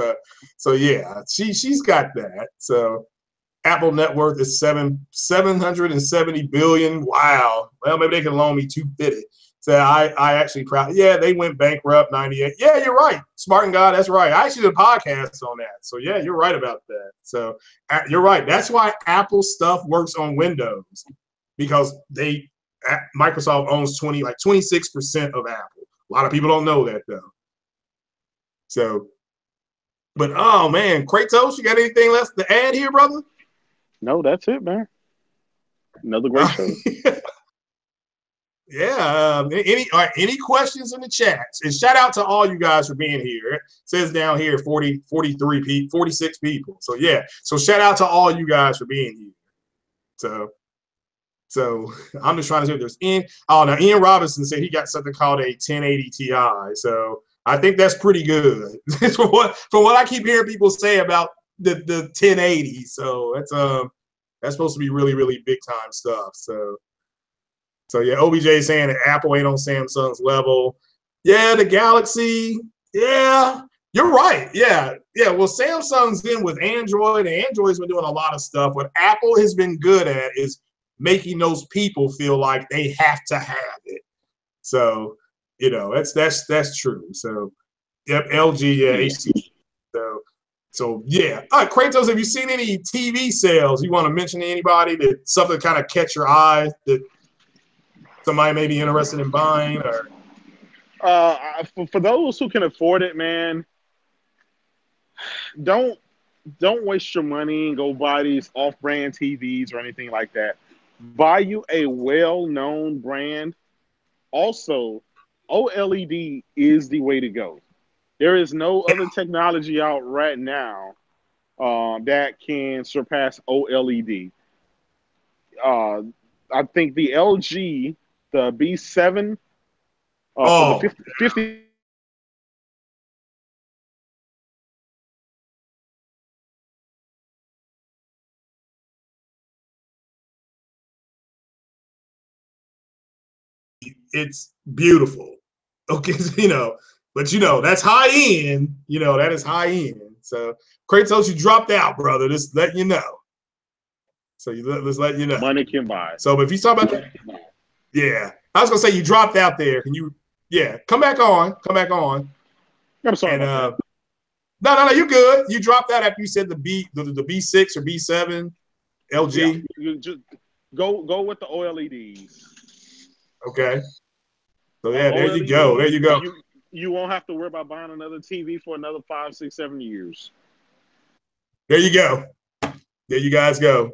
So yeah, she's got that. So Apple net worth is $770 billion. Wow. Well, maybe they can loan me $250. So I actually proud. Yeah, they went bankrupt 98. Yeah, you're right. Spartan God, that's right. I actually did a podcast on that. So yeah, you're right about that. So you're right. That's why Apple stuff works on Windows, because Microsoft owns 26% of Apple. A lot of people don't know that though. So, but oh man, Kratos, you got anything left to add here, brother? No, that's it, man. Another great show. Yeah. Any questions in the chat? And shout out to all you guys for being here. It says down here 43 people, 46 people. So yeah. So shout out to all you guys for being here. So I'm just trying to see if there's now Ian Robinson said he got something called a 1080 Ti. So I think that's pretty good. from what I keep hearing people say about the 1080. So that's supposed to be really, really big time stuff. So So yeah, OBJ is saying that Apple ain't on Samsung's level. Yeah, the Galaxy. Yeah, you're right. Yeah. Well, Samsung's in with Android, and Android's been doing a lot of stuff. What Apple has been good at is making those people feel like they have to have it. So, that's true. So, yep, LG, yeah, HTC. So yeah. All right, Kratos, have you seen any TV sales? You want to mention to anybody that something kind of catch your eye that somebody may be interested in buying? Or For those who can afford it, man, don't waste your money and go buy these off-brand TVs or anything like that. Buy you a well-known brand. Also, OLED is the way to go. There is no other technology out right now that can surpass OLED. I think the LG, the B7, for the 50 it's beautiful. Okay, but that's high end. That is high end. So Kratos, you dropped out, brother. Just letting you know. So let's let you know. money can buy. So if you talk about yeah, I was gonna say you dropped out there. Can you? Yeah, come back on. I'm sorry and, about that. No, you're good. You dropped out after you said the B6 or B7 LG. Yeah, you just go with the OLEDs. Okay. So yeah, there you go. You won't have to worry about buying another TV for another 5, 6, 7 years. There you go. There you guys go.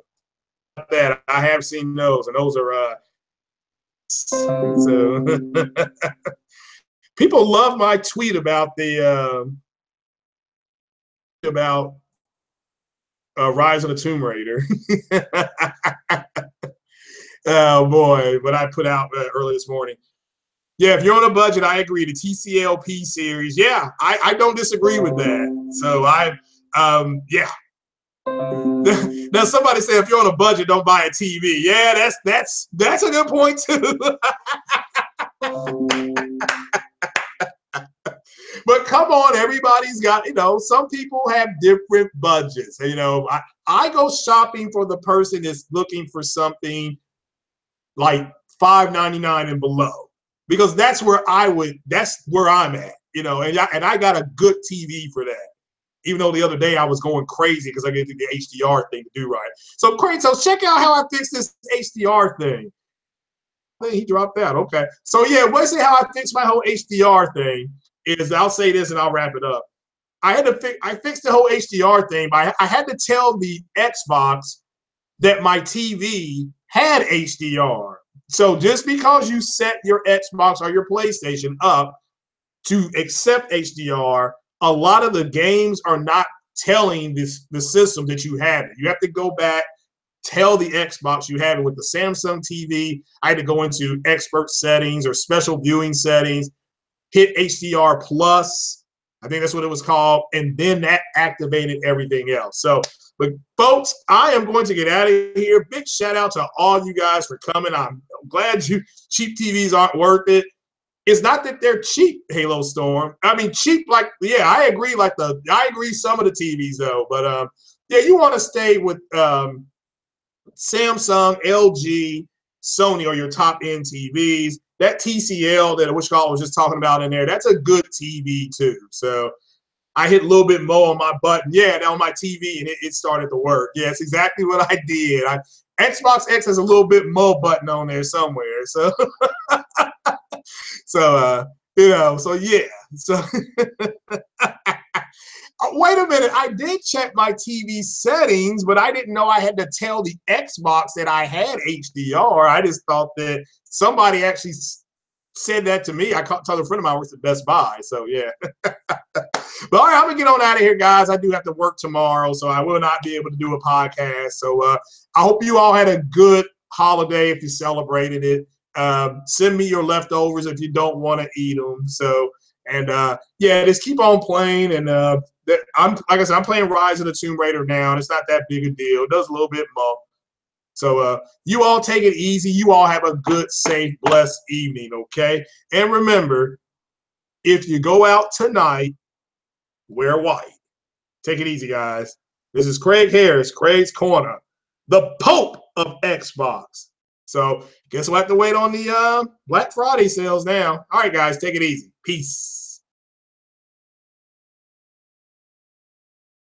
That I have seen those, and those are so people love my tweet about the about Rise of the Tomb Raider. Oh boy, what I put out early this morning. Yeah, if you're on a budget, I agree. The TCLP series, yeah, I don't disagree with that. So yeah. Now somebody said if you're on a budget, don't buy a TV. Yeah, that's a good point too. But come on, everybody's got, some people have different budgets. I go shopping for the person that's looking for something like $5.99 and below, because that's where I'm at, and I got a good TV for that. Even though the other day I was going crazy because I didn't get the HDR thing to do right. So Kratos, check out how I fixed this HDR thing. He dropped out. Okay. So yeah, basically how I fixed my whole HDR thing is, I'll say this and I'll wrap it up. I fixed the whole HDR thing, but I had to tell the Xbox that my TV had HDR. So just because you set your Xbox or your PlayStation up to accept HDR, a lot of the games are not telling the system that you have it. You have to go back, tell the Xbox you have it. With the Samsung TV, I had to go into expert settings or special viewing settings, hit HDR plus, I think that's what it was called, and then that activated everything else. So, but folks, I am going to get out of here. Big shout out to all you guys for coming. I'm glad cheap TVs aren't worth it. It's not that they're cheap, Halo Storm. I mean, cheap, I agree, I agree some of the TVs though, but yeah, you want to stay with Samsung, LG, Sony or your top end TVs. That TCL that Wishcall was just talking about in there, that's a good TV too. So I hit a little bit more on my button, on my TV, and it started to work. Yeah, it's exactly what I did. Xbox X has a little bit more button on there somewhere. So so yeah. So wait a minute, I did check my TV settings, but I didn't know I had to tell the Xbox that I had HDR. I just thought that somebody actually said that to me. I told a friend of mine works at Best Buy, so yeah. But all right, I'm gonna get on out of here, guys. I do have to work tomorrow, so I will not be able to do a podcast. So I hope you all had a good holiday if you celebrated it. Send me your leftovers if you don't want to eat them. So, and yeah, just keep on playing. And like I said, I'm playing Rise of the Tomb Raider now, and it's not that big a deal. It does a little bit more. So you all take it easy. You all have a good, safe, blessed evening, okay? And remember, if you go out tonight, wear white. Take it easy, guys. This is Craig Harris, Craig's Corner, the Pope of Xbox. So guess we'll have to wait on the Black Friday sales now. All right, guys, take it easy. Peace.